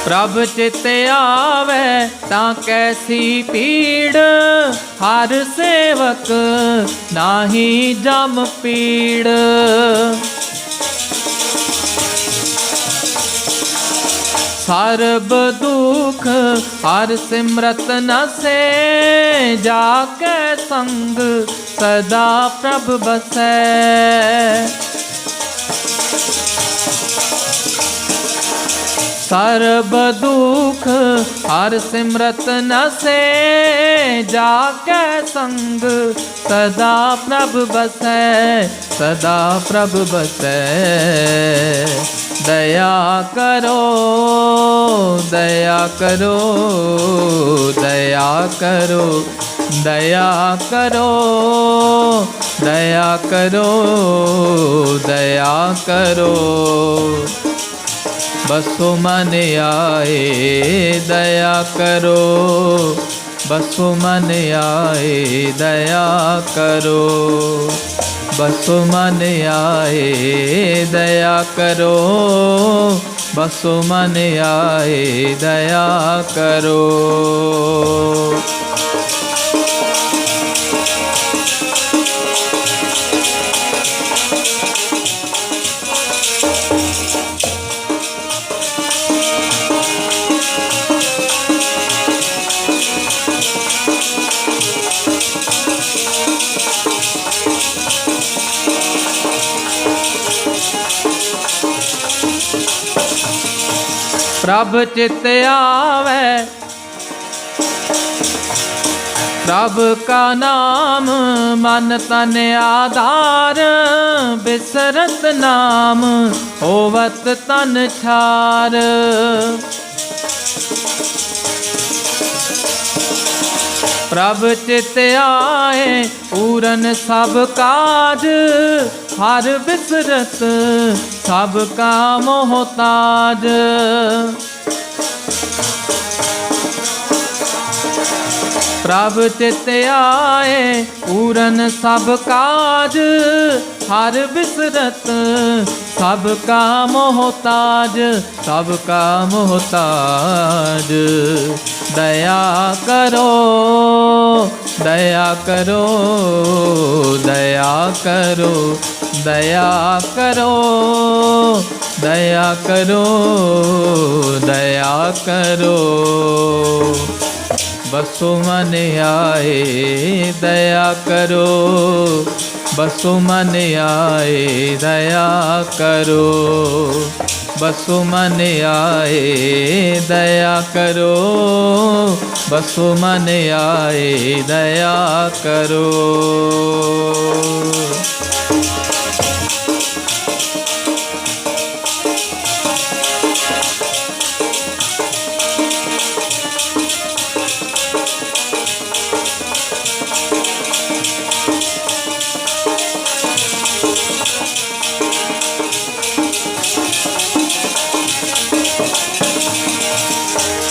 प्रभ चित आवे तां कैसी पीड़, हर सेवक नाही जम पीड़। सर्ब दुख हर सिमरत नसे, जाके संग सदा प्रभ बसै। सर्ब दुख हर सिमरत नसे, जाके संग सदा प्रभ बसै, सदा प्रभ बसै। दया करो दया करो दया करो दया करो दया करो दया करो। बसो मन आए दया करो, बसो मन आए दया करो, बसो मन आए दया करो, बसो मन आए दया करो। प्रभ चित आवे प्रभ का नाम, मन तन आधार, बिसरत नाम होवत तन छार। प्रभ चित आए पूरन सब काज, हर बिसरत सब का मोहताज। प्रभ चित आए पूरन सब काज, हर बिसरत सब का मोहताज, सब का मोहताज। दया करो दया करो दया करो दया करो दया करो दया करो। बसो मन आए दया करो, बसो मन आए दया करो, बसो मन आए दया करो, बसो मन आए दया करो।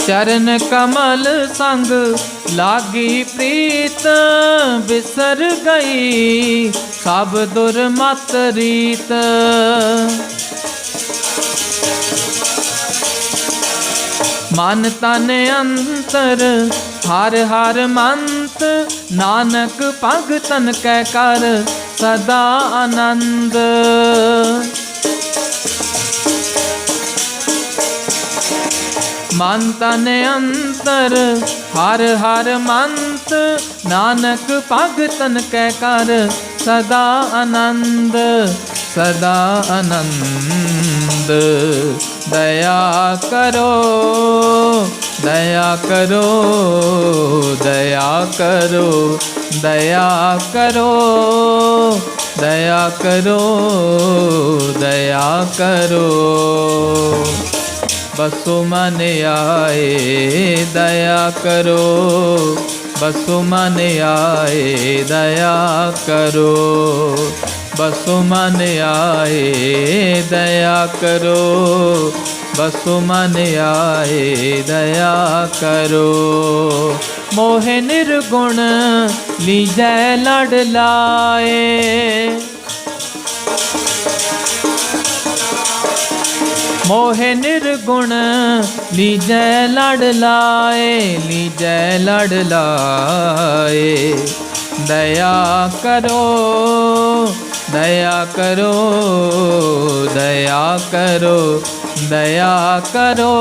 चरण कमल संग लागी प्रीत, बिसर गई सब दुर्मत रीत। मन तन अंतर हर हर मंत, नानक पग तन कै कर सदा आनंद। मन तन अंतर हर हर मंत, नानक पग तन कै कर सदा आनंद, सदा आनंद। दया करो दया करो दया करो दया करो दया करो दया करो। बसो मन आए दया करो, बसो मन आए दया करो, बसो मन आए दया करो, बसो मन आए दया करो। मोहे निर्गुण लीजै लड़ लाए, मोहे निर्गुण लीजै लड़ लाए, लीजै लड़ लाए। दया करो, दया करो, दया करो, दया करो,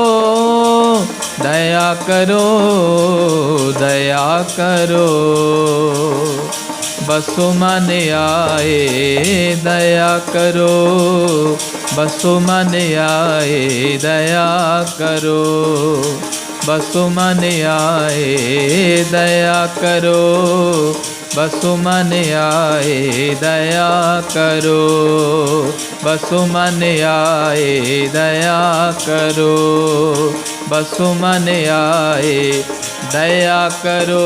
दया करो, दया करो। बसु मन आए दया करो, बसु मन आए दया करो, बसु मन आए दया करो, बसु मन आए दया करो, बसु मन आए दया करो, बसु मन आए दया करो।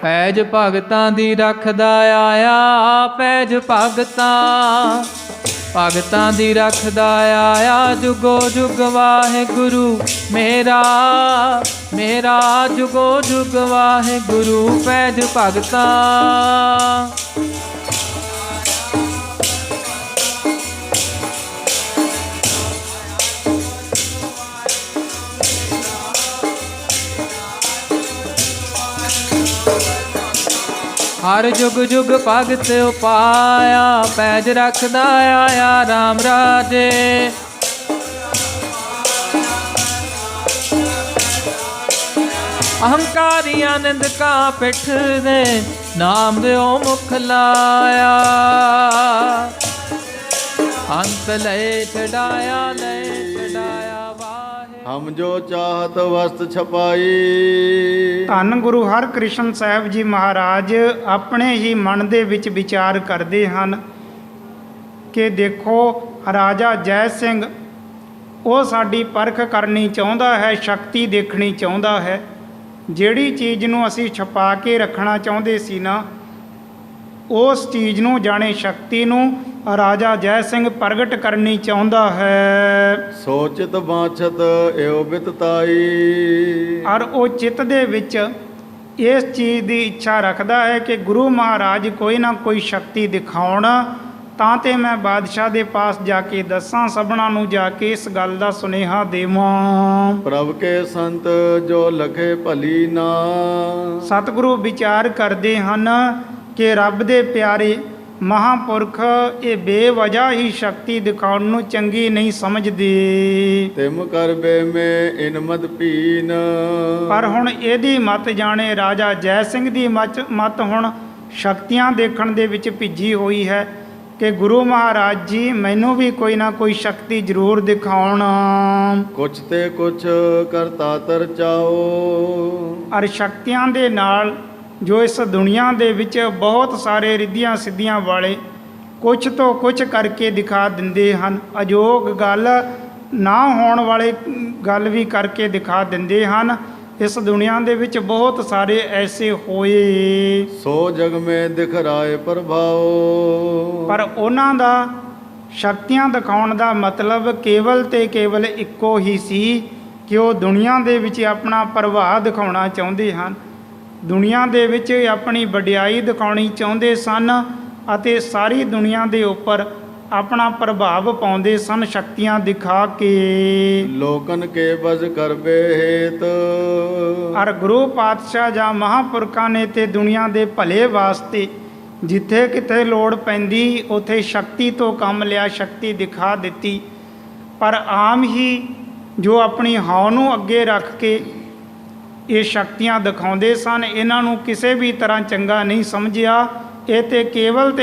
पैज भगतां दी रखदा आया, पैज भगतां दी रखदा आया। जुगो जुग वाहिगुरु मेरा, मेरा जुगो जुग वाहिगुरु। पैज भगतां हर जुग जुग भगत उपाया। पैज रखदा आया राम राजे, अहंकारी आनंद का पिठ दे, नाम देओ मुख लाया। अंत लय छड़ाया, लय छड़ाया हम जो चाहत वस्त छपाई। ਧੰਨ ਗੁਰੂ ਹਰਕ੍ਰਿਸ਼ਨ ਸਾਹਿਬ ਜੀ ਮਹਾਰਾਜ ਆਪਣੇ ਹੀ ਮਨ ਦੇ ਵਿੱਚ ਵਿਚਾਰ ਕਰਦੇ ਹਨ ਕਿ ਦੇਖੋ ਰਾਜਾ ਜੈ ਸਿੰਘ ਉਹ ਸਾਡੀ ਪਰਖ ਕਰਨੀ ਚਾਹੁੰਦਾ ਹੈ, ਸ਼ਕਤੀ ਦੇਖਣੀ ਚਾਹੁੰਦਾ ਹੈ। ਜਿਹੜੀ ਚੀਜ਼ ਨੂੰ ਅਸੀਂ ਛਪਾ ਕੇ ਰੱਖਣਾ ਚਾਹੁੰਦੇ ਸੀ ਨਾ, ਉਸ ਚੀਜ਼ ਨੂੰ ਜਾਣੇ ਸ਼ਕਤੀ ਨੂੰ ਰਾਜਾ ਜੈ ਸਿੰਘ ਪ੍ਰਗਟ ਕਰਨੀ ਚਾਹੁੰਦਾ ਹੈ। ਸੋਚਿਤ ਬਾਛਤ ਏਉ ਬਿਤਤਾਈ। ਔਰ ਉਹ ਚਿੱਤ ਦੇ ਵਿੱਚ ਇਸ ਚੀਜ਼ ਦੀ ਇੱਛਾ ਰੱਖਦਾ ਹੈ ਕਿ ਗੁਰੂ ਮਹਾਰਾਜ ਕੋਈ ਨਾ ਕੋਈ ਸ਼ਕਤੀ ਦਿਖਾਉਣ, ਤਾਂ ਤੇ ਮੈਂ ਬਾਦਸ਼ਾਹ ਦੇ ਪਾਸ ਜਾ ਕੇ ਦੱਸਾਂ, ਸਭਨਾਂ ਨੂੰ ਜਾ ਕੇ ਇਸ ਗੱਲ ਦਾ ਸੁਨੇਹਾ ਦੇਵਾਂ। ਪ੍ਰਭ ਕੇ ਸੰਤ ਜੋ ਲਖੇ ਭਲੀ ਨਾ। ਸਤਿਗੁਰੂ ਵਿਚਾਰ ਕਰਦੇ ਹਨ ਕਿ ਰੱਬ ਦੇ ਪਿਆਰੇ ਮਹਾਂਪੁਰਖ ਇਹ ਬੇਵਜ੍ਹਾ ਹੀ ਸ਼ਕਤੀ ਦਿਖਾਉਣ ਨੂੰ ਚੰਗੀ ਨਹੀਂ ਸਮਝਦੇ। ਤਿਮ ਕਰ ਬੇਮੇ ਇਨ ਮਦ ਪੀਨ। ਪਰ ਹੁਣ ਇਹਦੀ ਮਤ ਜਾਣੇ ਰਾਜਾ ਜੈ ਸਿੰਘ ਦੀ ਮਤ ਹੁਣ ਸ਼ਕਤੀਆਂ ਦੇਖਣ ਦੇ ਵਿੱਚ ਭਿੱਜੀ ਹੋਈ ਹੈ ਕਿ ਗੁਰੂ ਮਹਾਰਾਜ ਜੀ ਮੈਨੂੰ ਵੀ ਕੋਈ ਨਾ ਕੋਈ ਸ਼ਕਤੀ ਜ਼ਰੂਰ ਦਿਖਾਉਣ। ਕੁਛ ਤੇ ਕੁਛ ਕਰਤਾ ਤਰ ਚਾਓ। ਔਰ ਸ਼ਕਤੀਆਂ ਦੇ ਨਾਲ ਜੋ ਇਸ ਦੁਨੀਆ ਦੇ ਵਿੱਚ ਬਹੁਤ ਸਾਰੇ ਰਿੱਧੀਆਂ ਸਿੱਧੀਆਂ ਵਾਲੇ ਕੁਛ ਤੋਂ ਕੁਛ ਕਰਕੇ ਦਿਖਾ ਦਿੰਦੇ ਹਨ। ਅਜੋਗ ਗੱਲ ਨਾ ਹੋਣ ਵਾਲੇ ਗੱਲ ਵੀ ਕਰਕੇ ਦਿਖਾ ਦਿੰਦੇ ਹਨ। ਇਸ ਦੁਨੀਆ ਦੇ ਵਿੱਚ ਬਹੁਤ ਸਾਰੇ ਐਸੇ ਹੋਏ। ਸੋ ਜਗ ਮੇ ਦਿਖਰਾਏ ਪ੍ਰਭਾਓ। ਪਰ ਉਹਨਾਂ ਦਾ ਸ਼ਕਤੀਆਂ ਦਿਖਾਉਣ ਦਾ ਮਤਲਬ ਕੇਵਲ ਤੇ ਕੇਵਲ ਇੱਕੋ ਹੀ ਸੀ ਕਿ ਉਹ ਦੁਨੀਆ ਦੇ ਵਿੱਚ ਆਪਣਾ ਪ੍ਰਭਾਵ ਦਿਖਾਉਣਾ ਚਾਹੁੰਦੇ ਹਨ, ਦੁਨੀਆ ਦੇ ਵਿੱਚ ਆਪਣੀ ਵਡਿਆਈ ਦਿਖਾਉਣੀ ਚਾਹੁੰਦੇ ਸਨ ਅਤੇ ਸਾਰੀ ਦੁਨੀਆ ਦੇ ਉੱਪਰ ਆਪਣਾ ਪ੍ਰਭਾਵ ਪਾਉਂਦੇ ਸਨ ਸ਼ਕਤੀਆਂ ਦਿਖਾ ਕੇ। ਲੋਕਨ ਕੇ ਬਜ ਕਰਬੇ ਹੇਤ। ਔਰ ਗੁਰੂ ਪਾਤਸ਼ਾਹ ਜਾਂ ਮਹਾਂਪੁਰਖਾਂ ਨੇ ਤੇ ਦੁਨੀਆ ਦੇ ਭਲੇ ਵਾਸਤੇ ਜਿੱਥੇ ਕਿਤੇ ਲੋੜ ਪੈਂਦੀ ਉੱਥੇ ਸ਼ਕਤੀ ਤੋਂ ਕੰਮ ਲਿਆ, ਸ਼ਕਤੀ ਦਿਖਾ ਦਿੱਤੀ। ਪਰ ਆਮ ਹੀ ਜੋ ਆਪਣੀ ਹਉ ਨੂੰ ਅੱਗੇ ਰੱਖ ਕੇ ਇਹ ਸ਼ਕਤੀਆਂ ਦਿਖਾਉਂਦੇ ਸਨ, ਇਹਨਾਂ ਨੂੰ ਕਿਸੇ ਵੀ ਤਰ੍ਹਾਂ ਚੰਗਾ ਨਹੀਂ ਸਮਝਿਆ। ਇਹ ਤੇ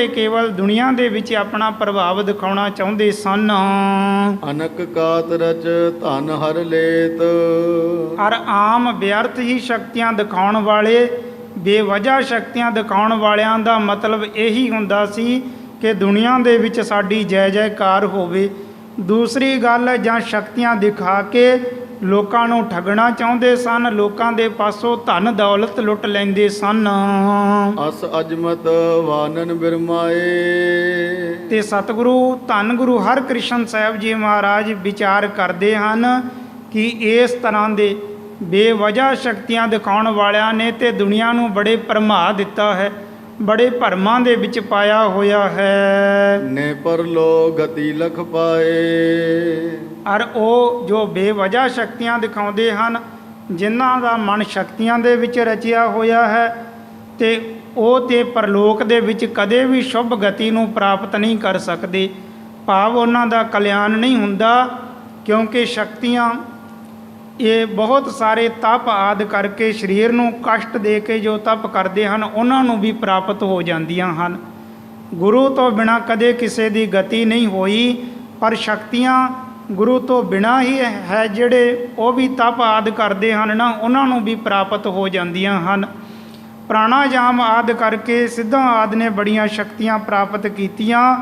ਕੇਵਲ ਦੁਨੀਆ ਦੇ ਵਿੱਚ ਆਪਣਾ ਪ੍ਰਭਾਵ ਦਿਖਾਉਣਾ ਚਾਹੁੰਦੇ ਸਨ। ਅਨਕ ਕਾਤ ਰਚ ਧਨ ਹਰ ਲੇਤ। ਔਰ ਆਮ ਵਿਅਰਥ ਹੀ ਸ਼ਕਤੀਆਂ ਦਿਖਾਉਣ ਵਾਲੇ, ਬੇਵਜ੍ਹਾ ਸ਼ਕਤੀਆਂ ਦਿਖਾਉਣ ਵਾਲਿਆਂ ਦਾ ਮਤਲਬ ਇਹੀ ਹੁੰਦਾ ਸੀ ਕਿ ਦੁਨੀਆ ਦੇ ਵਿੱਚ ਸਾਡੀ ਜੈ ਜੈਕਾਰ ਹੋਵੇ। ਦੂਸਰੀ ਗੱਲ, ਜਾਂ ਸ਼ਕਤੀਆਂ ਦਿਖਾ ਕੇ ਲੋਕਾਂ ਨੂੰ ਠੱਗਣਾ ਚਾਹੁੰਦੇ ਸਨ, ਲੋਕਾਂ ਦੇ ਪਾਸੋਂ ਧਨ ਦੌਲਤ ਲੁੱਟ ਲੈਂਦੇ ਸਨ। ਅਸ ਅਜਮਤ ਵਾਨਨ ਬਿਰਮਾਏ। ਤੇ ਸਤਿਗੁਰੂ ਧੰਨ ਗੁਰੂ ਹਰਕ੍ਰਿਸ਼ਨ ਸਾਹਿਬ ਜੀ ਮਹਾਰਾਜ ਵਿਚਾਰ ਕਰਦੇ ਹਨ ਕਿ ਇਸ ਤਰ੍ਹਾਂ ਦੇ ਬੇਵਜ੍ਹਾ ਸ਼ਕਤੀਆਂ ਦਿਖਾਉਣ ਵਾਲਿਆਂ ਨੇ ਤੇ ਦੁਨੀਆ ਨੂੰ ਬੜੇ ਭਰਮਾ ਦਿੱਤਾ ਹੈ, ਬੜੇ ਭਰਮਾਂ ਦੇ ਵਿੱਚ ਪਾਇਆ ਹੋਇਆ ਹੈ। ਨੇ ਪਰਲੋ ਗਤੀ ਲਖ ਪਾਏ। ਔਰ ਉਹ ਜੋ ਬੇਵਜ੍ਹਾ ਸ਼ਕਤੀਆਂ ਦਿਖਾਉਂਦੇ ਹਨ, ਜਿਨ੍ਹਾਂ ਦਾ ਮਨ ਸ਼ਕਤੀਆਂ ਦੇ ਵਿੱਚ ਰਚਿਆ ਹੋਇਆ ਹੈ, ਤੇ ਉਹ ਤੇ ਪਰਲੋਕ ਦੇ ਵਿੱਚ ਕਦੇ ਵੀ ਸ਼ੁਭ ਗਤੀ ਨੂੰ ਪ੍ਰਾਪਤ ਨਹੀਂ ਕਰ ਸਕਦੇ। ਭਾਵ ਉਹਨਾਂ ਦਾ ਕਲਿਆਣ ਨਹੀਂ ਹੁੰਦਾ, ਕਿਉਂਕਿ ਸ਼ਕਤੀਆਂ ਇਹ ਬਹੁਤ ਸਾਰੇ ਤਪ ਆਦਿ ਕਰਕੇ ਸਰੀਰ ਨੂੰ ਕਸ਼ਟ ਦੇ ਕੇ ਜੋ ਤਪ ਕਰਦੇ ਹਨ, ਉਹਨਾਂ ਨੂੰ ਵੀ ਪ੍ਰਾਪਤ ਹੋ ਜਾਂਦੀਆਂ ਹਨ। ਗੁਰੂ ਤੋਂ ਬਿਨਾਂ ਕਦੇ ਕਿਸੇ ਦੀ ਗਤੀ ਨਹੀਂ ਹੋਈ, ਪਰ ਸ਼ਕਤੀਆਂ ਗੁਰੂ ਤੋਂ ਬਿਨਾਂ ਹੀ ਹੈ ਜਿਹੜੇ ਉਹ ਵੀ ਤਪ ਆਦਿ ਕਰਦੇ ਹਨ ਨਾ, ਉਹਨਾਂ ਨੂੰ ਵੀ ਪ੍ਰਾਪਤ ਹੋ ਜਾਂਦੀਆਂ ਹਨ। ਪ੍ਰਾਣਾਯਾਮ ਆਦਿ ਕਰਕੇ ਸਿੱਧਾਂ ਆਦਿ ਨੇ ਬੜੀਆਂ ਸ਼ਕਤੀਆਂ ਪ੍ਰਾਪਤ ਕੀਤੀਆਂ,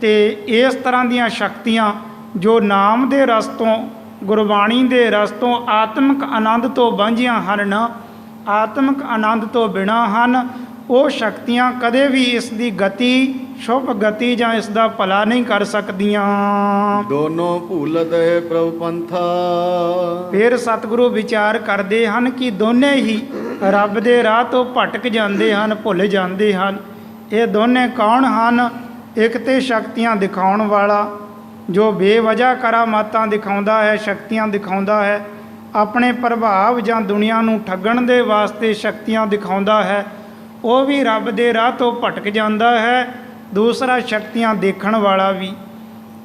ਤੇ ਇਸ ਤਰ੍ਹਾਂ ਦੀਆਂ ਸ਼ਕਤੀਆਂ ਜੋ ਨਾਮ ਦੇ ਰਸ ਤੋਂ, ਗੁਰਬਾਣੀ ਦੇ ਰਸ ਤੋਂ, ਆਤਮਿਕ ਆਨੰਦ ਤੋਂ ਵਾਂਝੀਆਂ ਹਨ ਨਾ, ਆਤਮਿਕ ਆਨੰਦ ਤੋਂ ਬਿਨਾਂ ਹਨ, ਉਹ ਸ਼ਕਤੀਆਂ ਕਦੇ ਵੀ ਇਸ ਦੀ ਗਤੀ, ਸ਼ੁਭ ਗਤੀ ਜਾਂ ਇਸ ਦਾ ਭਲਾ ਨਹੀਂ ਕਰ ਸਕਦੀਆਂ। ਦੋਨੋਂ ਭੂਲਤ ਹੈ ਪ੍ਰਭ ਪੰਥਾ। ਫਿਰ ਸਤਿਗੁਰੂ ਵਿਚਾਰ ਕਰਦੇ ਹਨ ਕਿ ਦੋਨੇ ਹੀ ਰੱਬ ਦੇ ਰਾਹ ਤੋਂ ਭਟਕ ਜਾਂਦੇ ਹਨ, ਭੁੱਲ ਜਾਂਦੇ ਹਨ। ਇਹ ਦੋਨੇ ਕੌਣ ਹਨ? ਇੱਕ ਤੇ ਸ਼ਕਤੀਆਂ ਦਿਖਾਉਣ ਵਾਲਾ, ਜੋ ਬੇਵਜ੍ਹਾ ਕਰਾਮਾਤਾਂ ਦਿਖਾਉਂਦਾ ਹੈ, ਸ਼ਕਤੀਆਂ ਦਿਖਾਉਂਦਾ ਹੈ, ਆਪਣੇ ਪ੍ਰਭਾਵ ਜਾਂ ਦੁਨੀਆ ਨੂੰ ਠੱਗਣ ਦੇ ਵਾਸਤੇ ਸ਼ਕਤੀਆਂ ਦਿਖਾਉਂਦਾ ਹੈ, ਉਹ ਵੀ ਰੱਬ ਦੇ ਰਾਹ ਤੋਂ ਭਟਕ ਜਾਂਦਾ ਹੈ। ਦੂਸਰਾ ਸ਼ਕਤੀਆਂ ਦੇਖਣ ਵਾਲਾ ਵੀ,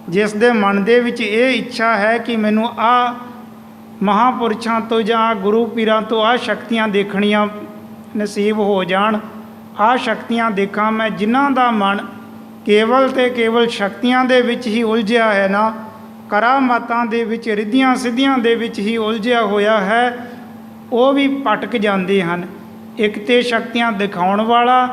ਜਿਸ ਦੇ ਮਨ ਦੇ ਵਿੱਚ ਇਹ ਇੱਛਾ ਹੈ ਕਿ ਮੈਨੂੰ ਆਹ ਮਹਾਂਪੁਰਸ਼ਾਂ ਤੋਂ ਜਾਂ ਗੁਰੂ ਪੀਰਾਂ ਤੋਂ ਆਹ ਸ਼ਕਤੀਆਂ ਦੇਖਣੀਆਂ ਨਸੀਬ ਹੋ ਜਾਣ, ਆਹ ਸ਼ਕਤੀਆਂ ਦੇਖਾਂ ਮੈਂ, ਜਿਨ੍ਹਾਂ ਦਾ ਮਨ ਕੇਵਲ ਤੇ ਕੇਵਲ ਸ਼ਕਤੀਆਂ ਦੇ ਵਿੱਚ ਹੀ ਉਲਝਿਆ ਹੈ ਨਾ, ਕਰਾਮਾਤਾਂ ਦੇ ਵਿੱਚ, ਰਿੱਧੀਆਂ ਸਿੱਧੀਆਂ ਦੇ ਵਿੱਚ ਹੀ ਉਲਝਿਆ ਹੋਇਆ ਹੈ, ਉਹ ਵੀ ਭਟਕ ਜਾਂਦੇ ਹਨ। ਇੱਕ ਤੇ ਸ਼ਕਤੀਆਂ ਦਿਖਾਉਣ ਵਾਲਾ,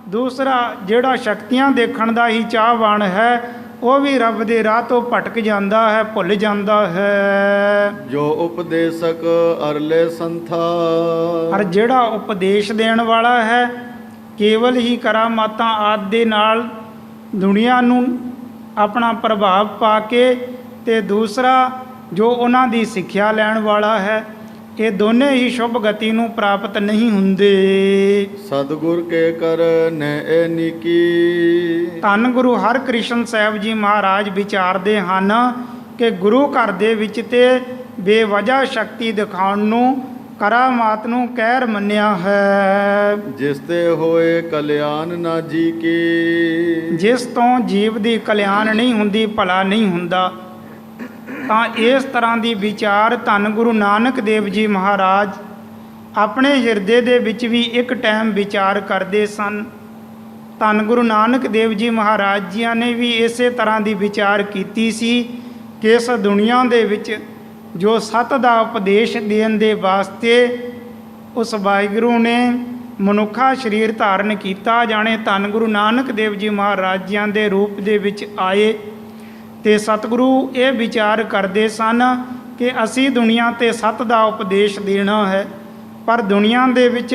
ਦੂਸਰਾ ਜਿਹੜਾ ਸ਼ਕਤੀਆਂ ਦੇਖਣ ਦਾ ਹੀ ਚਾਹਵਾਨ ਹੈ, ਉਹ ਵੀ ਰੱਬ ਦੇ ਰਾਹ ਤੋਂ ਭਟਕ ਜਾਂਦਾ ਹੈ, ਭੁੱਲ ਜਾਂਦਾ ਹੈ। ਜੋ ਉਪਦੇਸ਼ਕ ਅਰਲੇ ਸੰਥਾ। ਔਰ ਜਿਹੜਾ ਉਪਦੇਸ਼ ਦੇਣ ਵਾਲਾ ਹੈ, ਕੇਵਲ ਹੀ ਕਰਾਮਾਤਾਂ ਆਦਿ ਦੇ ਨਾਲ ਦੁਨੀਆ ਨੂੰ ਆਪਣਾ ਪ੍ਰਭਾਵ ਪਾ ਕੇ, ਤੇ ਦੂਸਰਾ ਜੋ ਉਹਨਾਂ ਦੀ ਸਿੱਖਿਆ ਲੈਣ ਵਾਲਾ ਹੈ, ਇਹ ਦੋਨੇ ਹੀ ਸ਼ੁਭ ਗਤੀ ਨੂੰ ਪ੍ਰਾਪਤ ਨਹੀਂ ਹੁੰਦੇ। ਸਤਿਗੁਰ ਕੇ ਕਰ ਨੈ ਨੀਕੀ। ਧੰਨ ਗੁਰੂ ਹਰਿਕ੍ਰਿਸ਼ਨ ਸਾਹਿਬ ਜੀ ਮਹਾਰਾਜ ਵਿਚਾਰਦੇ ਹਨ ਕਿ ਗੁਰੂ ਘਰ ਦੇ ਵਿੱਚ ਤੇ ਬੇਵਜ੍ਹਾ ਸ਼ਕਤੀ ਦਿਖਾਉਣ ਨੂੰ, ਕਰਾਮਾਤ ਨੂੰ ਕਹਿਰ ਮੰਨਿਆ ਹੈ। ਜਿਸ ਤੇ ਹੋਏ ਕਲਿਆਣ ਨਾ ਜੀ ਕੀ। ਜਿਸ ਤੋਂ ਜੀਵ ਦੀ ਕਲਿਆਣ ਨਹੀਂ ਹੁੰਦੀ, ਭਲਾ ਨਹੀਂ ਹੁੰਦਾ। ਤਾਂ ਇਸ ਤਰ੍ਹਾਂ ਦੀ ਵਿਚਾਰ ਧੰਨ ਗੁਰੂ ਨਾਨਕ ਦੇਵ ਜੀ ਮਹਾਰਾਜ ਆਪਣੇ ਹਿਰਦੇ ਦੇ ਵਿੱਚ ਵੀ ਇੱਕ ਟਾਈਮ ਵਿਚਾਰ ਕਰਦੇ ਸਨ। ਧੰਨ ਗੁਰੂ ਨਾਨਕ ਦੇਵ ਜੀ ਮਹਾਰਾਜ ਜੀਆਂ ਨੇ ਵੀ ਇਸੇ ਤਰ੍ਹਾਂ ਦੀ ਵਿਚਾਰ ਕੀਤੀ ਸੀ ਕਿ ਇਸ ਦੁਨੀਆ ਦੇ ਵਿੱਚ ਜੋ ਸੱਤ ਦਾ ਉਪਦੇਸ਼ ਦੇਣ ਦੇ ਵਾਸਤੇ ਉਸ ਵਾਹਿਗੁਰੂ ਨੇ ਮਨੁੱਖਾ ਸਰੀਰ ਧਾਰਨ ਕੀਤਾ, ਜਾਣੇ ਧੰਨ ਗੁਰੂ ਨਾਨਕ ਦੇਵ ਜੀ ਮਹਾਰਾਜ ਜੀਆਂ ਦੇ ਰੂਪ ਦੇ ਵਿੱਚ ਆਏ। ਤੇ ਸਤਿਗੁਰੂ ਇਹ ਵਿਚਾਰ ਕਰਦੇ ਸਨ ਕਿ ਅਸੀਂ ਦੁਨੀਆ 'ਤੇ ਸੱਤ ਦਾ ਉਪਦੇਸ਼ ਦੇਣਾ ਹੈ, ਪਰ ਦੁਨੀਆ ਦੇ ਵਿੱਚ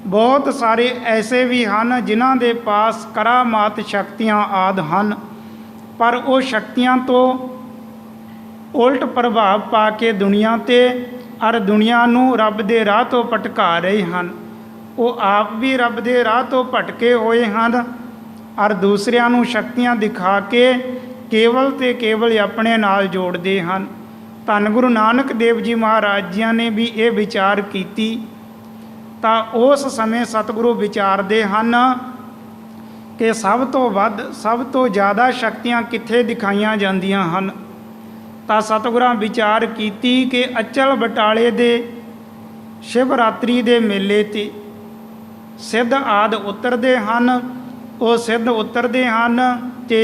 ਬਹੁਤ ਸਾਰੇ ਐਸੇ ਵੀ ਹਨ ਜਿਨ੍ਹਾਂ ਦੇ ਪਾਸ ਕਰਾਮਾਤ ਸ਼ਕਤੀਆਂ ਆਦਿ ਹਨ, ਪਰ ਉਹ ਸ਼ਕਤੀਆਂ ਤੋਂ ਉਲਟ ਪ੍ਰਭਾਵ ਪਾ ਕੇ ਦੁਨੀਆ 'ਤੇ ਔਰ ਦੁਨੀਆ ਨੂੰ ਰੱਬ ਦੇ ਰਾਹ ਤੋਂ ਭਟਕਾ ਰਹੇ ਹਨ। ਉਹ ਆਪ ਵੀ ਰੱਬ ਦੇ ਰਾਹ ਤੋਂ ਭਟਕੇ ਹੋਏ ਹਨ, ਔਰ ਦੂਸਰਿਆਂ ਨੂੰ ਸ਼ਕਤੀਆਂ ਦਿਖਾ ਕੇ ਕੇਵਲ ਤੇ ਕੇਵਲ ਆਪਣੇ ਨਾਲ ਜੋੜਦੇ ਹਨ। ਧੰਨ ਗੁਰੂ ਨਾਨਕ ਦੇਵ ਜੀ ਮਹਾਰਾਜ ਜੀਆਂ ਨੇ ਵੀ ਇਹ ਵਿਚਾਰ ਕੀਤੀ। ਤਾਂ ਉਸ ਸਮੇਂ ਸਤਿਗੁਰੂ ਵਿਚਾਰਦੇ ਹਨ ਕਿ ਸਭ ਤੋਂ ਵੱਧ, ਸਭ ਤੋਂ ਜ਼ਿਆਦਾ ਸ਼ਕਤੀਆਂ ਕਿੱਥੇ ਦਿਖਾਈਆਂ ਜਾਂਦੀਆਂ ਹਨ। ਤਾਂ ਸਤਿਗੁਰਾਂ ਵਿਚਾਰ ਕੀਤੀ ਕਿ ਅਚਲ ਬਟਾਲੇ ਦੇ ਸ਼ਿਵਰਾਤਰੀ ਦੇ ਮੇਲੇ 'ਤੇ ਸਿੱਧ ਆਦਿ ਉਤਰਦੇ ਹਨ। ਉਹ ਸਿੱਧ ਉਤਰਦੇ ਹਨ ਤੇ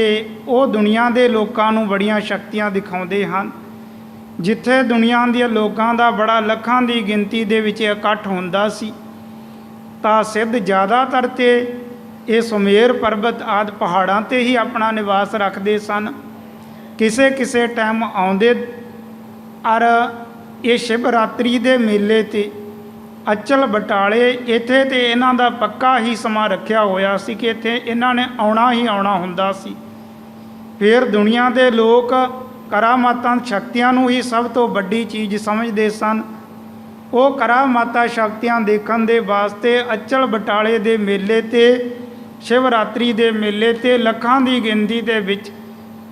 ਉਹ ਦੁਨੀਆ ਦੇ ਲੋਕਾਂ ਨੂੰ ਬੜੀਆਂ ਸ਼ਕਤੀਆਂ ਦਿਖਾਉਂਦੇ ਹਨ। ਜਿੱਥੇ ਦੁਨੀਆ ਦੇ ਲੋਕਾਂ ਦਾ ਬੜਾ ਲੱਖਾਂ ਦੀ ਗਿਣਤੀ ਦੇ ਵਿੱਚ ਇਕੱਠ ਹੁੰਦਾ ਸੀ, ਤਾਂ ਸਿੱਧ ਜ਼ਿਆਦਾਤਰ ਤੇ ਇਹ ਸੁਮੇਰ ਪਰਬਤ ਆਦਿ ਪਹਾੜਾਂ 'ਤੇ ਹੀ ਆਪਣਾ ਨਿਵਾਸ ਰੱਖਦੇ ਸਨ। ਕਿਸੇ ਕਿਸੇ ਟਾਈਮ ਆਉਂਦੇ, ਔਰ ਇਹ ਸ਼ਿਵਰਾਤਰੀ ਦੇ ਮੇਲੇ 'ਤੇ ਅਚਲ ਬਟਾਲੇ ਇੱਥੇ ਤੇ ਇਹਨਾਂ ਦਾ ਪੱਕਾ ਹੀ ਸਮਾਂ ਰੱਖਿਆ ਹੋਇਆ ਸੀ ਕਿ ਇੱਥੇ ਇਹਨਾਂ ਨੇ ਆਉਣਾ ਹੀ ਆਉਣਾ ਹੁੰਦਾ ਸੀ। ਫਿਰ ਦੁਨੀਆ ਦੇ ਲੋਕ ਕਰਾਮਾਤਾਂ ਸ਼ਕਤੀਆਂ ਨੂੰ ਹੀ ਸਭ ਤੋਂ ਵੱਡੀ ਚੀਜ਼ ਸਮਝਦੇ ਸਨ, ਉਹ ਕਰਾਮਾਤਾਂ ਸ਼ਕਤੀਆਂ ਦੇਖਣ ਦੇ ਵਾਸਤੇ ਅਚਲ ਬਟਾਲੇ ਦੇ ਮੇਲੇ ਤੇ, ਸ਼ਿਵਰਾਤਰੀ ਦੇ ਮੇਲੇ ਤੇ ਲੱਖਾਂ ਦੀ ਗਿਣਤੀ ਦੇ ਵਿੱਚ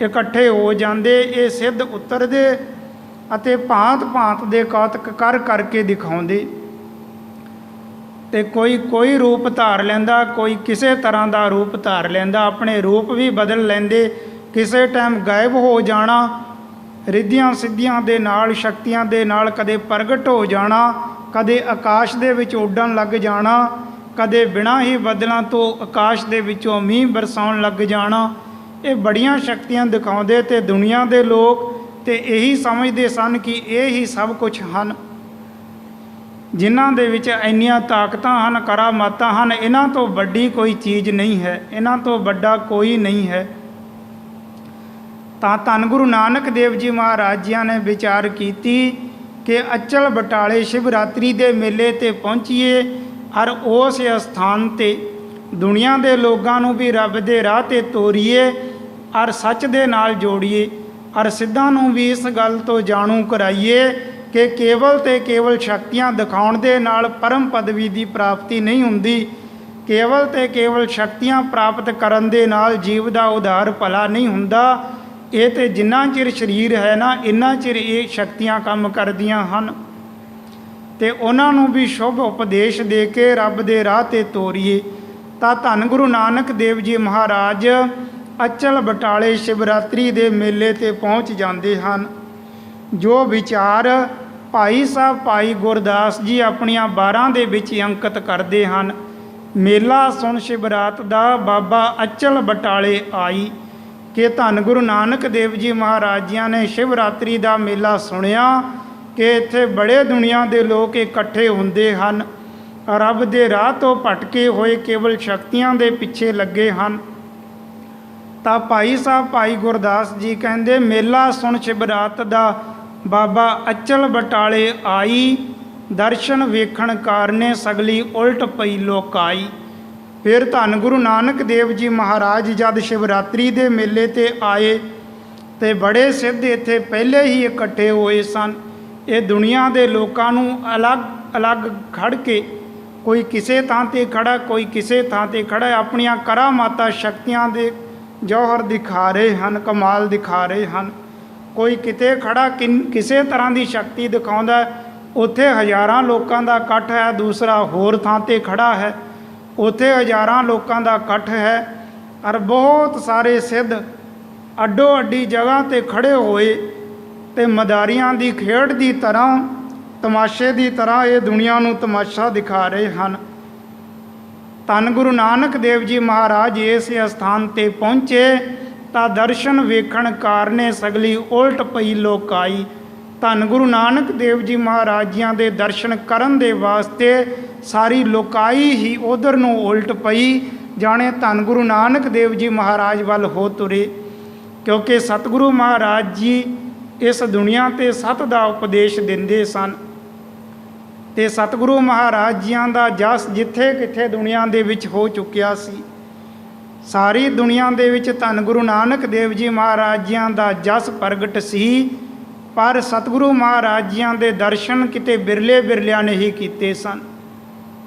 ਇਕੱਠੇ ਹੋ ਜਾਂਦੇ। ਇਹ ਸਿੱਧ ਉਤਰਦੇ ਅਤੇ ਭਾਂਤ ਭਾਂਤ ਦੇ ਕੌਤਕ ਕਰ ਕਰਕੇ ਦਿਖਾਉਂਦੇ, ਤੇ ਕੋਈ ਰੂਪ ਧਾਰ ਲੈਂਦਾ, ਕੋਈ ਕਿਸੇ ਤਰ੍ਹਾਂ ਦਾ ਰੂਪ ਧਾਰ ਲੈਂਦਾ, ਆਪਣੇ ਰੂਪ ਵੀ ਬਦਲ ਲੈਂਦੇ। ਕਿਸੇ ਟਾਈਮ ਗਾਇਬ ਹੋ ਜਾਣਾ, ਰਿੱਧੀਆਂ ਸਿੱਧੀਆਂ ਦੇ ਨਾਲ, ਸ਼ਕਤੀਆਂ ਦੇ ਨਾਲ ਕਦੇ ਪ੍ਰਗਟ ਹੋ ਜਾਣਾ, ਕਦੇ ਆਕਾਸ਼ ਦੇ ਵਿੱਚ ਉੱਡਣ ਲੱਗ ਜਾਣਾ, ਕਦੇ ਬਿਨਾਂ ਹੀ ਬੱਦਲਾਂ ਤੋਂ ਆਕਾਸ਼ ਦੇ ਵਿੱਚੋਂ ਮੀਂਹ ਬਰਸਾਉਣ ਲੱਗ ਜਾਣਾ। ਇਹ ਬੜੀਆਂ ਸ਼ਕਤੀਆਂ ਦਿਖਾਉਂਦੇ ਤੇ ਦੁਨੀਆ ਦੇ ਲੋਕ ਤੇ ਇਹੀ ਸਮਝਦੇ ਸਨ ਕਿ ਇਹ ਹੀ ਸਭ ਕੁਝ ਹਨ, ਜਿਨ੍ਹਾਂ ਦੇ ਵਿੱਚ ਇੰਨੀਆਂ ਤਾਕਤਾਂ ਹਨ, ਕਰਾਮਾਤਾਂ ਹਨ। ਇਹਨਾਂ ਤੋਂ ਵੱਡੀ ਕੋਈ ਚੀਜ਼ ਨਹੀਂ ਹੈ, ਇਹਨਾਂ ਤੋਂ ਵੱਡਾ ਕੋਈ ਨਹੀਂ ਹੈ। ਤਾਂ ਧੰਨ ਗੁਰੂ ਨਾਨਕ ਦੇਵ ਜੀ ਮਹਾਰਾਜ ਜੀਆਂ ਨੇ ਵਿਚਾਰ ਕੀਤੀ ਕਿ ਅਚਲ ਬਟਾਲੇ ਸ਼ਿਵਰਾਤਰੀ ਦੇ ਮੇਲੇ ਤੇ ਪਹੁੰਚੀਏ, ਔਰ ਉਸ ਸਥਾਨ ਤੇ ਦੁਨੀਆ ਦੇ ਲੋਕਾਂ ਨੂੰ ਵੀ ਰੱਬ ਦੇ ਰਾਹ ਤੇ ਤੋਰੀਏ, ਔਰ ਸੱਚ ਦੇ ਨਾਲ ਜੋੜੀਏ, ਔਰ ਸਿੱਧਾਂ ਨੂੰ ਵੀ ਇਸ ਗੱਲ ਤੋਂ ਜਾਣੂ ਕਰਾਈਏ ਕਿ ਕੇਵਲ ਤੇ ਕੇਵਲ ਸ਼ਕਤੀਆਂ ਦਿਖਾਉਣ ਦੇ ਨਾਲ ਪਰਮ ਪਦਵੀ ਦੀ ਪ੍ਰਾਪਤੀ ਨਹੀਂ ਹੁੰਦੀ। ਕੇਵਲ ਤੇ ਕੇਵਲ ਸ਼ਕਤੀਆਂ ਪ੍ਰਾਪਤ ਕਰਨ ਦੇ ਨਾਲ ਜੀਵ ਦਾ ਉਧਾਰ ਭਲਾ ਨਹੀਂ ਹੁੰਦਾ। ਇਹ ਤੇ ਜਿੰਨਾ ਚਿਰ ਸਰੀਰ ਹੈ ਨਾ, ਇੰਨਾ ਚਿਰ ਇਹ ਸ਼ਕਤੀਆਂ ਕੰਮ ਕਰਦੀਆਂ ਹਨ, ਤੇ ਉਹਨਾਂ ਨੂੰ ਵੀ ਸ਼ੁਭ ਉਪਦੇਸ਼ ਦੇ ਕੇ ਰੱਬ ਦੇ ਰਾਹ ਤੇ ਤੋਰੀਏ। ਤਾਂ ਧੰਨ ਗੁਰੂ ਨਾਨਕ ਦੇਵ ਜੀ ਮਹਾਰਾਜ ਅਚਲ ਬਟਾਲੇ ਸ਼ਿਵਰਾਤਰੀ ਦੇ ਮੇਲੇ ਤੇ ਪਹੁੰਚ ਜਾਂਦੇ ਹਨ। ਜੋ ਵਿਚਾਰ ਭਾਈ ਸਾਹਿਬ ਭਾਈ ਗੁਰਦਾਸ ਜੀ ਆਪਣੀਆਂ 12 ਦੇ ਵਿੱਚ ਅੰਕਿਤ ਕਰਦੇ ਹਨ। ਮੇਲਾ ਸੁਣ ਸ਼ਿਵਰਾਤ ਦਾ ਬਾਬਾ ਅਚਲ ਬਟਾਲੇ ਆਈ, ਕਿ ਧੰਨ ਗੁਰੂ ਨਾਨਕ ਦੇਵ ਜੀ ਮਹਾਰਾਜ ਜੀਆਂ ਨੇ ਸ਼ਿਵਰਾਤਰੀ ਦਾ ਮੇਲਾ ਸੁਣਿਆ ਕਿ ਇੱਥੇ ਬੜੇ ਦੁਨੀਆ ਦੇ ਲੋਕ ਇਕੱਠੇ ਹੁੰਦੇ ਹਨ, ਰੱਬ ਦੇ ਰਾਹ ਤੋਂ ਭਟਕੇ ਹੋਏ ਕੇਵਲ ਸ਼ਕਤੀਆਂ ਦੇ ਪਿੱਛੇ ਲੱਗੇ ਹਨ। ਤਾਂ ਭਾਈ ਸਾਹਿਬ ਭਾਈ ਗੁਰਦਾਸ ਜੀ ਕਹਿੰਦੇ, ਮੇਲਾ ਸੁਣ ਸ਼ਿਵਰਾਤ ਦਾ ਬਾਬਾ ਅਚਲ ਬਟਾਲੇ ਆਈ, ਦਰਸ਼ਨ ਵੇਖਣ ਕਾਰਨੇ ਸਗਲੀ ਉਲਟ ਪਈ ਲੋਕਾਈ। ਫਿਰ ਧੰਨ ਗੁਰੂ ਨਾਨਕ ਦੇਵ ਜੀ ਮਹਾਰਾਜ ਜਦ ਸ਼ਿਵਰਾਤਰੀ ਦੇ ਮੇਲੇ ਤੇ ਆਏ ਤੇ ਬੜੇ ਸਿੱਧ ਇੱਥੇ ਪਹਿਲੇ ਹੀ ਇਕੱਠੇ ਹੋਏ ਸਨ। ਇਹ ਦੁਨੀਆ ਦੇ ਲੋਕਾਂ ਨੂੰ ਅਲੱਗ ਖੜ ਕੇ, ਕੋਈ ਕਿਸੇ ਥਾਂ ਤੇ ਖੜਾ, ਕੋਈ ਕਿਸੇ ਥਾਂ ਤੇ ਖੜਾ, ਆਪਣੀਆਂ ਕਰਾਮਾਤਾਂ ਸ਼ਕਤੀਆਂ ਦੇ ਜੌਹਰ ਦਿਖਾ ਰਹੇ ਹਨ, ਕਮਾਲ ਦਿਖਾ ਰਹੇ ਹਨ। ਕੋਈ ਕਿਤੇ ਖੜਾ ਕਿਸੇ ਤਰ੍ਹਾਂ ਦੀ ਸ਼ਕਤੀ ਦਿਖਾਉਂਦਾ, ਉੱਥੇ ਹਜ਼ਾਰਾਂ ਲੋਕਾਂ ਦਾ ਇਕੱਠ ਹੈ। ਦੂਸਰਾ ਹੋਰ ਥਾਂ ਤੇ ਖੜਾ ਹੈ, ਉੱਥੇ ਹਜ਼ਾਰਾਂ ਲੋਕਾਂ ਦਾ ਇਕੱਠ ਹੈ। ਔਰ ਬਹੁਤ ਸਾਰੇ ਸਿੱਧ ਅੱਡੋ ਅੱਡੀ ਜਗ੍ਹਾ 'ਤੇ ਖੜੇ ਹੋਏ ਤੇ ਮਦਾਰੀਆਂ ਦੀ ਖੇਡ ਦੀ ਤਰ੍ਹਾਂ, ਤਮਾਸ਼ੇ ਦੀ ਤਰ੍ਹਾਂ ਇਹ ਦੁਨੀਆ ਨੂੰ ਤਮਾਸ਼ਾ ਦਿਖਾ ਰਹੇ ਹਨ। ਧੰਨ ਗੁਰੂ ਨਾਨਕ ਦੇਵ ਜੀ ਮਹਾਰਾਜ ਇਸ ਸਥਾਨ 'ਤੇ ਪਹੁੰਚੇ ਤਾਂ ਦਰਸ਼ਨ ਵੇਖਣ ਕਾਰਨੇ ਸਗਲੀ ਉਲਟ ਪਈ ਲੋਕਾਈ। ਧੰਨ ਗੁਰੂ ਨਾਨਕ ਦੇਵ ਜੀ ਮਹਾਰਾਜ ਜੀਆਂ ਦੇ ਦਰਸ਼ਨ ਕਰਨ ਦੇ ਵਾਸਤੇ ਸਾਰੀ ਲੋਕਾਈ ਹੀ ਉਧਰ ਨੂੰ ਉਲਟ ਪਈ, ਜਾਣੇ ਧੰਨ ਗੁਰੂ ਨਾਨਕ ਦੇਵ ਜੀ ਮਹਾਰਾਜ ਵੱਲ ਹੋ ਤੁਰੇ। ਕਿਉਂਕਿ ਸਤਿਗੁਰੂ ਮਹਾਰਾਜ ਜੀ ਇਸ ਦੁਨੀਆ 'ਤੇ ਸਤ ਦਾ ਉਪਦੇਸ਼ ਦਿੰਦੇ ਸਨ, ਤੇ ਸਤਿਗੁਰੂ ਮਹਾਰਾਜ ਜੀਆਂ ਦਾ ਜਸ ਜਿੱਥੇ ਕਿੱਥੇ ਦੁਨੀਆ ਦੇ ਵਿੱਚ ਹੋ ਚੁੱਕਿਆ ਸੀ। ਸਾਰੀ ਦੁਨੀਆ ਦੇ ਵਿੱਚ ਧੰਨ ਗੁਰੂ ਨਾਨਕ ਦੇਵ ਜੀ ਮਹਾਰਾਜ ਜੀਆਂ ਦਾ ਜਸ ਪ੍ਰਗਟ ਸੀ, ਪਰ ਸਤਿਗੁਰੂ ਮਹਾਰਾਜ ਜੀਆਂ ਦੇ ਦਰਸ਼ਨ ਕਿਤੇ ਬਿਰਲਿਆਂ ਨੇ ਹੀ ਕੀਤੇ ਸਨ।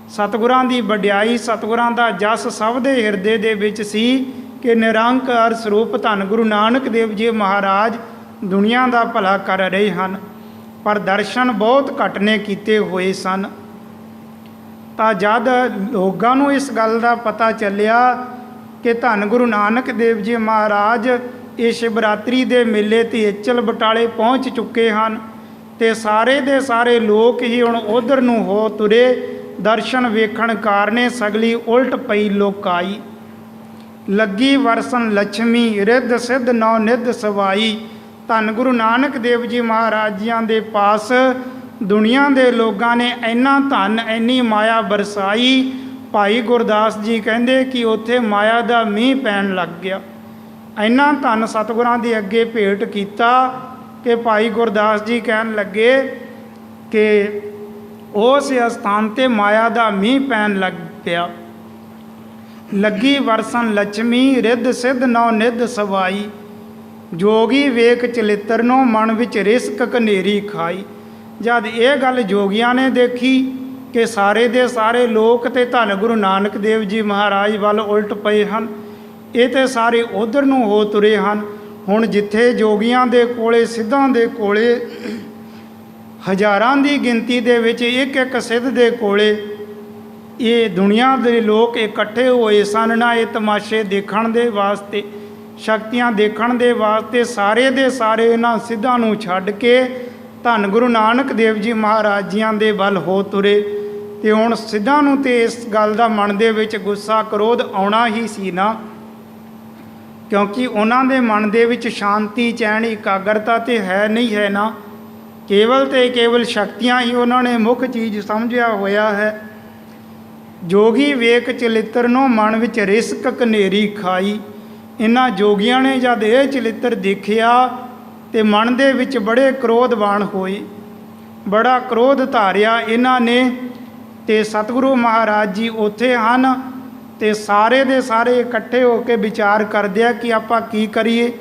ਸਤਿਗੁਰਾਂ ਦੀ ਵਡਿਆਈ, ਸਤਿਗੁਰਾਂ ਦਾ ਜਸ ਸਭ ਦੇ ਹਿਰਦੇ ਦੇ ਵਿੱਚ ਸੀ ਕਿ ਨਿਰੰਕਾਰ ਸਰੂਪ ਧੰਨ ਗੁਰੂ ਨਾਨਕ ਦੇਵ ਜੀ ਮਹਾਰਾਜ ਦੁਨੀਆ ਦਾ ਭਲਾ ਕਰ ਰਹੇ ਹਨ, ਪਰ ਦਰਸ਼ਨ ਬਹੁਤ ਘੱਟ ਨੇ ਕੀਤੇ ਹੋਏ ਸਨ। ਤਾਂ ਜਦ ਲੋਕਾਂ ਨੂੰ ਇਸ ਗੱਲ ਦਾ ਪਤਾ ਚੱਲਿਆ ਕਿ ਧੰਨ ਗੁਰੂ ਨਾਨਕ ਦੇਵ ਜੀ ਮਹਾਰਾਜ ਇਹ ਸ਼ਿਵਰਾਤਰੀ ਦੇ ਮੇਲੇ 'ਤੇ ਅਚਲ ਬਟਾਲੇ ਪਹੁੰਚ ਚੁੱਕੇ ਹਨ, ਤੇ ਸਾਰੇ ਦੇ ਸਾਰੇ ਲੋਕ ਹੀ ਹੁਣ ਉਧਰ ਨੂੰ ਹੋ ਤੁਰੇ। ਦਰਸ਼ਨ ਵੇਖਣ ਕਾਰਨੇ ਸਗਲੀ ਉਲਟ ਪਈ ਲੋਕਾਈ। ਲੱਗੀ ਵਰਸਨ ਲక్ష్ਮੀ ਰਿੱਧ ਸਿੱਧ ਨੌ ਨਿੱਧ ਸਵਾਈ। ਧੰਨ ਗੁਰੂ ਨਾਨਕ ਦੇਵ ਜੀ ਮਹਾਰਾਜ ਜੀਆਂ ਦੇ ਪਾਸ ਦੁਨੀਆ ਦੇ ਲੋਕਾਂ ਨੇ ਇੰਨਾ ਧਨ, ਇੰਨੀ ਮਾਇਆ ਬਰਸਾਈ। ਭਾਈ ਗੁਰਦਾਸ ਜੀ ਕਹਿੰਦੇ ਕਿ ਉੱਥੇ ਮਾਇਆ ਦਾ ਮੀਂਹ ਪੈਣ ਲੱਗ ਗਿਆ। ਇੰਨਾ ਧਨ ਸਤਿਗੁਰਾਂ ਦੇ ਅੱਗੇ ਭੇਟ ਕੀਤਾ ਕਿ ਭਾਈ ਗੁਰਦਾਸ ਜੀ ਕਹਿਣ ਲੱਗੇ ਕਿ ਉਸ ਸਥਾਨ 'ਤੇ ਮਾਇਆ ਦਾ ਮੀਂਹ ਪੈਣ ਲੱਗ ਪਿਆ। ਲੱਗੀ ਵਰਸਨ ਲక్ష్ਮੀ ਰਿੱਧ ਸਿੱਧ ਨੌ ਨਿੱਧ ਸਵਾਈ। ਜੋਗੀ ਵੇਖ ਚਲਿੱਤਰ ਨੂੰ ਮਨ ਵਿੱਚ ਰਿਸਕ ਕਨੇਰੀ ਖਾਈ। ਜਦ ਇਹ ਗੱਲ ਜੋਗੀਆਂ ਨੇ ਦੇਖੀ ਕਿ ਸਾਰੇ ਦੇ ਸਾਰੇ ਲੋਕ ਤੇ ਧੰਨ ਗੁਰੂ ਨਾਨਕ ਦੇਵ ਜੀ ਮਹਾਰਾਜ ਵੱਲ ਉਲਟ ਪਏ ਹਨ, ਇਹ ਤੇ ਸਾਰੇ ਉਧਰ ਨੂੰ ਹੋ ਤੁਰੇ ਹਨ। ਹੁਣ ਜਿੱਥੇ ਜੋਗੀਆਂ ਦੇ ਕੋਲੇ, ਸਿੱਧਾਂ ਦੇ ਕੋਲੇ ਹਜ਼ਾਰਾਂ ਦੀ ਗਿਣਤੀ ਦੇ ਵਿੱਚ ਇੱਕ ਇੱਕ ਸਿੱਧ ਦੇ ਕੋਲੇ ਇਹ ਦੁਨੀਆ ਦੇ ਲੋਕ ਇਕੱਠੇ ਹੋਏ ਸਨ ਨਾ ਇਹ ਤਮਾਸ਼ੇ ਦੇਖਣ ਦੇ ਵਾਸਤੇ, ਸ਼ਕਤੀਆਂ ਦੇਖਣ ਦੇ ਵਾਸਤੇ। ਸਾਰੇ ਦੇ ਸਾਰੇ ਇਹਨਾਂ ਸਿੱਧਾਂ ਨੂੰ ਛੱਡ ਕੇ ਧੰਨ ਗੁਰੂ ਨਾਨਕ ਦੇਵ ਜੀ ਮਹਾਰਾਜ ਜੀਆਂ ਦੇ ਵੱਲ ਹੋ ਤੁਰੇ। ਤੇ ਹੁਣ ਸਿੱਧਾਂ ਨੂੰ ਤੇ ਇਸ ਗੱਲ ਦਾ ਮਨ ਦੇ ਵਿੱਚ ਗੁੱਸਾ ਕਰੋਧ ਆਉਣਾ ਹੀ ਸੀ ਨਾ, ਕਿਉਂਕਿ ਉਹਨਾਂ ਦੇ ਮਨ ਦੇ ਵਿੱਚ ਸ਼ਾਂਤੀ, ਚੈਨ, ਇਕਾਗਰਤਾ ਤੇ ਹੈ ਨਹੀਂ ਹੈ ਨਾ, ਕੇਵਲ ਤੇ ਕੇਵਲ ਸ਼ਕਤੀਆਂ ਹੀ ਉਹਨਾਂ ਨੇ ਮੁੱਖ ਚੀਜ਼ ਸਮਝਿਆ ਹੋਇਆ ਹੈ। ਜੋਗੀ ਵੇਖ ਚਲਿੱਤਰ ਨੂੰ ਮਨ ਵਿੱਚ ਰਿਸਕ ਕਨੇਰੀ ਖਾਈ। ਇਹਨਾਂ ਜੋਗੀਆਂ ਨੇ ਜਦ ਇਹ ਚਲਿੱਤਰ ਦੇਖਿਆ ਤੇ ਮਨ ਦੇ ਵਿੱਚ ਬੜੇ ਕ੍ਰੋਧਵਾਨ ਹੋਏ, ਬੜਾ ਕ੍ਰੋਧ ਧਾਰਿਆ ਇਹਨਾਂ ਨੇ। ਤੇ ਸਤਿਗੁਰੂ ਮਹਾਰਾਜ ਜੀ ਉੱਥੇ ਹਨ ਤੇ ਸਾਰੇ ਦੇ ਸਾਰੇ ਇਕੱਠੇ ਹੋ ਕੇ ਵਿਚਾਰ ਕਰਦੇ ਆ ਕਿ ਆਪਾਂ ਕੀ ਕਰੀਏ।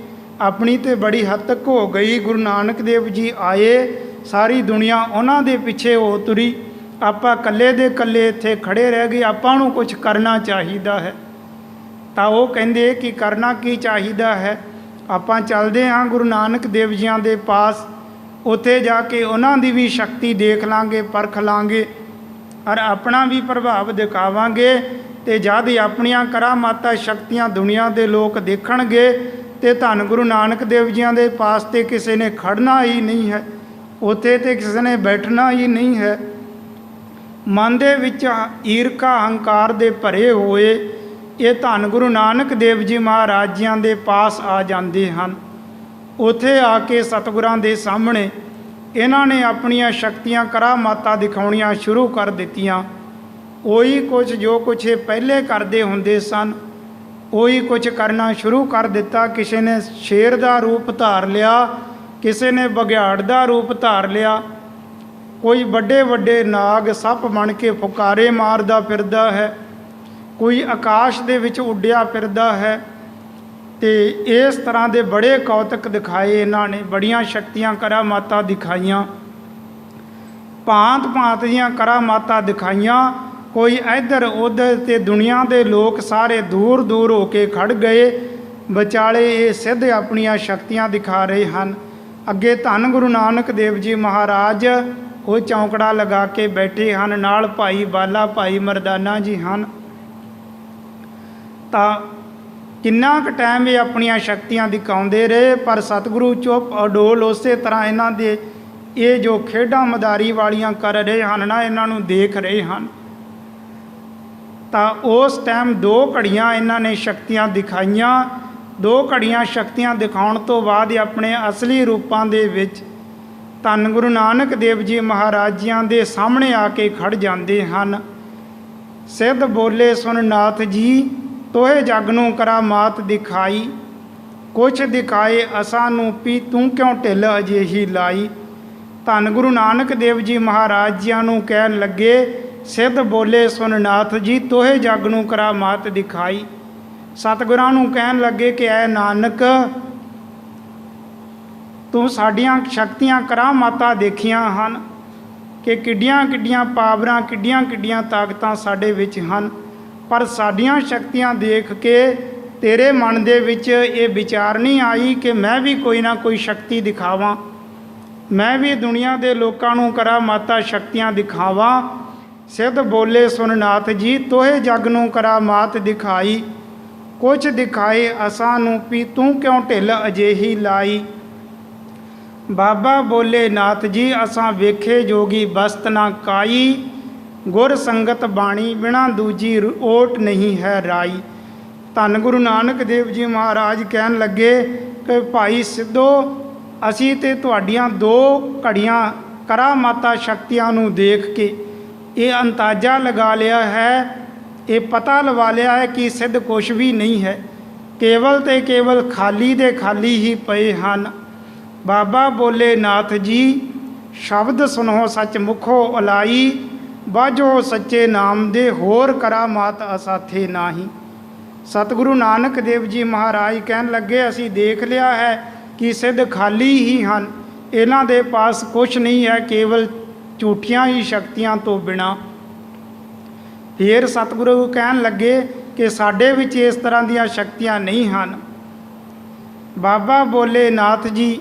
ਆਪਣੀ ਤੇ ਬੜੀ ਹੱਦ ਤੱਕ ਹੋ ਗਈ। ਗੁਰੂ ਨਾਨਕ ਦੇਵ ਜੀ ਆਏ, ਸਾਰੀ ਦੁਨੀਆ ਉਹਨਾਂ ਦੇ ਪਿੱਛੇ ਹੋ ਤੁਰੀ, ਆਪਾਂ ਇਕੱਲੇ ਦੇ ਇਕੱਲੇ ਇੱਥੇ ਖੜੇ ਰਹਿ ਗਏ। ਆਪਾਂ ਨੂੰ ਕੁਝ ਕਰਨਾ ਚਾਹੀਦਾ ਹੈ। ਤਾਂ ਉਹ ਕਹਿੰਦੇ ਕਿ ਕਰਨਾ ਕੀ ਚਾਹੀਦਾ ਹੈ, ਆਪਾਂ ਚੱਲਦੇ ਹਾਂ ਗੁਰੂ ਨਾਨਕ ਦੇਵ ਜੀਆਂ ਦੇ ਪਾਸ, ਉੱਥੇ ਜਾ ਕੇ ਉਹਨਾਂ ਦੀ ਵੀ ਸ਼ਕਤੀ ਦੇਖ ਲਾਂਗੇ, ਪਰਖ ਲਾਂਗੇ ਔਰ ਆਪਣਾ ਵੀ ਪ੍ਰਭਾਵ ਦਿਖਾਵਾਂਗੇ। ਤੇ ਜਦ ਆਪਣੀਆਂ ਕਰਾਮਾਤਾਂ ਸ਼ਕਤੀਆਂ ਦੁਨੀਆ ਦੇ ਲੋਕ ਦੇਖਣਗੇ ਤੇ ਧੰਨ ਗੁਰੂ ਨਾਨਕ ਦੇਵ ਜੀਆਂ ਦੇ ਪਾਸ ਤੇ ਕਿਸੇ ਨੇ ਖੜਨਾ ਹੀ ਨਹੀਂ ਹੈ, ਉੱਥੇ ਤੇ ਕਿਸੇ ਨੇ ਬੈਠਣਾ ਹੀ ਨਹੀਂ ਹੈ। ਮਨ ਦੇ ਵਿੱਚ ਈਰਖਾ ਹੰਕਾਰ ਦੇ ਭਰੇ ਹੋਏ ਇਹ ਧੰਨ ਗੁਰੂ ਨਾਨਕ ਦੇਵ ਜੀ ਮਹਾਰਾਜ ਜੀਆਂ ਦੇ ਪਾਸ ਆ ਜਾਂਦੇ ਹਨ। ਉੱਥੇ ਆ ਕੇ ਸਤਿਗੁਰਾਂ ਦੇ ਸਾਹਮਣੇ ਇਹਨਾਂ ਨੇ ਆਪਣੀਆਂ ਸ਼ਕਤੀਆਂ ਕਰਾਮਾਤਾਂ ਦਿਖਾਉਣੀਆਂ ਸ਼ੁਰੂ ਕਰ ਦਿੱਤੀਆਂ। ਉਹੀ ਕੁਝ ਜੋ ਕੁਛ ਇਹ ਪਹਿਲੇ ਕਰਦੇ ਹੁੰਦੇ ਸਨ, ਉਹੀ ਕੁਝ ਕਰਨਾ ਸ਼ੁਰੂ ਕਰ ਦਿੱਤਾ। ਕਿਸੇ ਨੇ ਸ਼ੇਰ ਦਾ ਰੂਪ ਧਾਰ ਲਿਆ, ਕਿਸੇ ਨੇ ਬਘਿਆੜ ਦਾ ਰੂਪ ਧਾਰ ਲਿਆ, ਕੋਈ ਵੱਡੇ ਵੱਡੇ ਨਾਗ ਸੱਪ ਬਣ ਕੇ ਫੁਕਾਰੇ ਮਾਰਦਾ ਫਿਰਦਾ ਹੈ, ਕੋਈ ਆਕਾਸ਼ ਦੇ ਵਿੱਚ ਉੱਡਿਆ ਫਿਰਦਾ ਹੈ। ਤੇ ਇਸ ਤਰ੍ਹਾਂ ਦੇ ਬੜੇ ਕੌਤਕ ਦਿਖਾਏ ਇਹਨਾਂ ਨੇ, ਬੜੀਆਂ ਸ਼ਕਤੀਆਂ ਕਰਾਮਾਤਾਂ ਦਿਖਾਈਆਂ, ਭਾਂਤ ਭਾਂਤ ਦੀਆਂ ਕਰਾਮਾਤਾਂ ਦਿਖਾਈਆਂ। ਕੋਈ ਇੱਧਰ ਉੱਧਰ ਤੇ ਦੁਨੀਆ ਦੇ ਲੋਕ ਸਾਰੇ ਦੂਰ ਦੂਰ ਹੋ ਕੇ ਖੜ ਗਏ। ਵਿਚਾਲੇ ਇਹ ਸਿੱਧ ਆਪਣੀਆਂ ਸ਼ਕਤੀਆਂ ਦਿਖਾ ਰਹੇ ਹਨ। ਅੱਗੇ ਧੰਨ ਗੁਰੂ ਨਾਨਕ ਦੇਵ ਜੀ ਮਹਾਰਾਜ ਉਹ ਚੌਂਕੜਾ ਲਗਾ ਕੇ ਬੈਠੇ ਹਨ, ਨਾਲ ਭਾਈ ਬਾਲਾ, ਭਾਈ ਮਰਦਾਨਾ ਜੀ ਹਨ। ਤਾਂ ਕਿੰਨਾ ਕੁ ਟਾਈਮ ਇਹ ਆਪਣੀਆਂ ਸ਼ਕਤੀਆਂ ਦਿਖਾਉਂਦੇ ਰਹੇ, ਪਰ ਸਤਿਗੁਰੂ ਚੁੱਪ ਅਡੋਲ ਉਸੇ ਤਰ੍ਹਾਂ ਇਹਨਾਂ ਦੇ ਇਹ ਜੋ ਖੇਡਾਂ ਮਦਾਰੀ ਵਾਲੀਆਂ ਕਰ ਰਹੇ ਹਨ ਨਾ, ਇਹਨਾਂ ਨੂੰ ਦੇਖ ਰਹੇ ਹਨ। ਤਾਂ ਉਸ ਟਾਈਮ 2 ਘੜੀਆਂ ਇਹਨਾਂ ਨੇ ਸ਼ਕਤੀਆਂ ਦਿਖਾਈਆਂ। 2 ਘੜੀਆਂ ਸ਼ਕਤੀਆਂ ਦਿਖਾਉਣ ਤੋਂ ਬਾਅਦ ਆਪਣੇ ਅਸਲੀ ਰੂਪਾਂ ਦੇ ਵਿੱਚ ਧੰਨ ਗੁਰੂ ਨਾਨਕ ਦੇਵ ਜੀ ਮਹਾਰਾਜ ਜੀਆਂ ਦੇ ਸਾਹਮਣੇ ਆ ਕੇ ਖੜ ਜਾਂਦੇ ਹਨ। ਸਿੱਧ ਬੋਲੇ ਸੁਣ ਨਾਥ ਜੀ, ਤੋਹੇ ਜਗ ਨੂੰ ਕਰਾਮਾਤ ਦਿਖਾਈ, ਕੁਛ ਦਿਖਾਏ ਅਸਾਂ ਨੂੰ ਪੀ ਤੂੰ ਕਿਉਂ ਢਿੱਲ ਅਜਿਹੀ ਲਾਈ। ਧੰਨ ਗੁਰੂ ਨਾਨਕ ਦੇਵ ਜੀ ਮਹਾਰਾਜ ਜੀਆਂ ਨੂੰ ਕਹਿਣ ਲੱਗੇ, ਸਿੱਧ ਬੋਲੇ ਸੁਣ ਨਾਥ ਜੀ, ਤੋਹੇ ਜਗ ਨੂੰ ਕਰਾਮਾਤ ਦਿਖਾਈ। ਸਤਿਗੁਰਾਂ ਨੂੰ ਕਹਿਣ ਲੱਗੇ ਕਿ ਐ ਨਾਨਕ, ਤੂੰ ਸਾਡੀਆਂ ਸ਼ਕਤੀਆਂ ਕਰਾਮਾਤਾਂ ਦੇਖੀਆਂ ਹਨ ਕਿ ਕਿੱਡੀਆਂ ਕਿੱਡੀਆਂ ਪਾਵਰਾਂ, ਕਿੱਡੀਆਂ ਕਿੱਡੀਆਂ ਤਾਕਤਾਂ ਸਾਡੇ ਵਿੱਚ ਹਨ, ਪਰ ਸਾਡੀਆਂ ਸ਼ਕਤੀਆਂ ਦੇਖ ਕੇ ਤੇਰੇ ਮਨ ਦੇ ਵਿੱਚ ਇਹ ਵਿਚਾਰ ਨਹੀਂ ਆਈ ਕਿ ਮੈਂ ਵੀ ਕੋਈ ਨਾ ਕੋਈ ਸ਼ਕਤੀ ਦਿਖਾਵਾਂ, ਮੈਂ ਵੀ ਦੁਨੀਆ ਦੇ ਲੋਕਾਂ ਨੂੰ ਕਰਾਮਾਤਾਂ ਸ਼ਕਤੀਆਂ ਦਿਖਾਵਾਂ। ਸਿੱਧ ਬੋਲੇ ਸੁਣ ਨਾਥ ਜੀ, ਤੋਹੇ ਜਗ ਨੂੰ ਕਰਾਮਾਤ ਦਿਖਾਈ, ਕੁਛ ਦਿਖਾਏ ਅਸਾਂ ਨੂੰ ਪੀ ਤੂੰ ਕਿਉਂ ਢਿੱਲ ਅਜਿਹੀ ਲਾਈ। ਬਾਬਾ ਬੋਲੇ ਨਾਥ ਜੀ, ਅਸਾਂ ਵੇਖੇ ਜੋਗੀ ਬਸਤ ਨਾ ਕਾਈ, ਗੁਰ ਸੰਗਤ ਬਾਣੀ ਬਿਨਾ ਦੂਜੀ ਓਟ ਨਹੀਂ ਹੈ ਰਾਈ। ਧੰਨ ਗੁਰੂ ਨਾਨਕ ਦੇਵ ਜੀ ਮਹਾਰਾਜ ਕਹਿਣ ਲੱਗੇ ਕਿ ਭਾਈ ਸਿੱਧੋ, ਅਸੀਂ ਤੇ ਤੁਹਾਡੀਆਂ 2 ਘੜੀਆਂ ਕਰਾਮਾਤਾਂ ਸ਼ਕਤੀਆਂ ਨੂੰ ਦੇਖ ਕੇ ਇਹ ਅੰਦਾਜ਼ਾ ਲਗਾ ਲਿਆ ਹੈ, ਇਹ ਪਤਾ ਲਵਾ ਲਿਆ ਹੈ ਕਿ ਸਿੱਧ ਕੁਛ ਵੀ ਨਹੀਂ ਹੈ, ਕੇਵਲ ਤੇ ਕੇਵਲ ਖਾਲੀ ਦੇ ਖਾਲੀ ਹੀ ਪਏ ਹਨ। ਬਾਬਾ ਬੋਲੇ ਨਾਥ ਜੀ, ਸ਼ਬਦ ਸੁਣੋ ਸੱਚ ਮੁਖੋ ਉਲਾਈ, ਬਾਝੋ ਸੱਚੇ ਨਾਮ ਦੇ ਹੋਰ ਕਰਾਮਾਤ ਅਸਾਥੇ ਨਾਹੀ। ਸਤਿਗੁਰੂ ਨਾਨਕ ਦੇਵ ਜੀ ਮਹਾਰਾਜ ਕਹਿਣ ਲੱਗੇ, ਅਸੀਂ ਦੇਖ ਲਿਆ ਹੈ ਕਿ ਸਿੱਧ ਖਾਲੀ ਹੀ ਹਨ, ਇਹਨਾਂ ਦੇ ਪਾਸ ਕੁਛ ਨਹੀਂ ਹੈ, ਕੇਵਲ ਝੂਠੀਆਂ ਹੀ ਸ਼ਕਤੀਆਂ ਤੋਂ ਬਿਨਾਂ। ਫਿਰ ਸਤਿਗੁਰੂ ਕਹਿਣ ਲੱਗੇ ਕਿ ਸਾਡੇ ਵਿੱਚ ਇਸ ਤਰ੍ਹਾਂ ਦੀਆਂ ਸ਼ਕਤੀਆਂ ਨਹੀਂ ਹਨ। ਬਾਬਾ ਬੋਲੇ, ਨਾਥ ਜੀ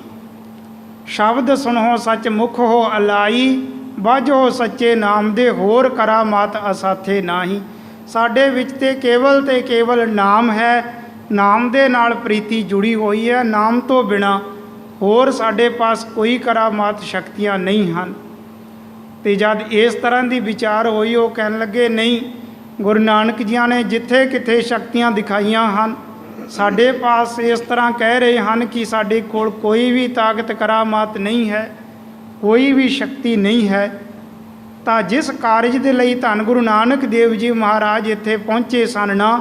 ਸ਼ਬਦ ਸੁਣੋ ਸੱਚ ਮੁਖ ਹੋ ਅਲਾਈ, ਬਾਝੋ ਸੱਚੇ ਨਾਮ ਦੇ ਹੋਰ ਕਰਾਮਾਤ ਅਸਾਥੇ ਨਾਹੀ। ਸਾਡੇ ਵਿੱਚ ਤੇ ਕੇਵਲ ਨਾਮ ਹੈ, ਨਾਮ ਦੇ ਨਾਲ ਪ੍ਰੀਤੀ ਜੁੜੀ ਹੋਈ ਹੈ। ਨਾਮ ਤੋਂ ਬਿਨਾਂ ਹੋਰ ਸਾਡੇ ਪਾਸ ਕੋਈ ਕਰਾਮਾਤ ਸ਼ਕਤੀਆਂ ਨਹੀਂ ਹਨ। ਤੇ ਜਦ ਇਸ ਤਰ੍ਹਾਂ ਦੀ ਵਿਚਾਰ ਹੋਈ, ਉਹ ਕਹਿਣ ਲੱਗੇ ਨਹੀਂ, ਗੁਰੂ ਨਾਨਕ ਜੀ ਨੇ ਜਿੱਥੇ ਕਿਤੇ ਸ਼ਕਤੀਆਂ ਦਿਖਾਈਆਂ ਹਨ, ਸਾਡੇ ਪਾਸ ਇਸ ਤਰ੍ਹਾਂ ਕਹਿ ਰਹੇ ਹਨ ਕਿ ਸਾਡੇ ਕੋਲ ਕੋਈ ਵੀ ਤਾਕਤ ਕਰਾਮਾਤ ਨਹੀਂ ਹੈ, ਕੋਈ ਵੀ ਸ਼ਕਤੀ ਨਹੀਂ ਹੈ। ਤਾਂ ਜਿਸ ਕਾਰਜ ਦੇ ਲਈ ਧੰਨ ਗੁਰੂ ਨਾਨਕ ਦੇਵ ਜੀ ਮਹਾਰਾਜ ਇੱਥੇ ਪਹੁੰਚੇ ਸਨ ਨਾ,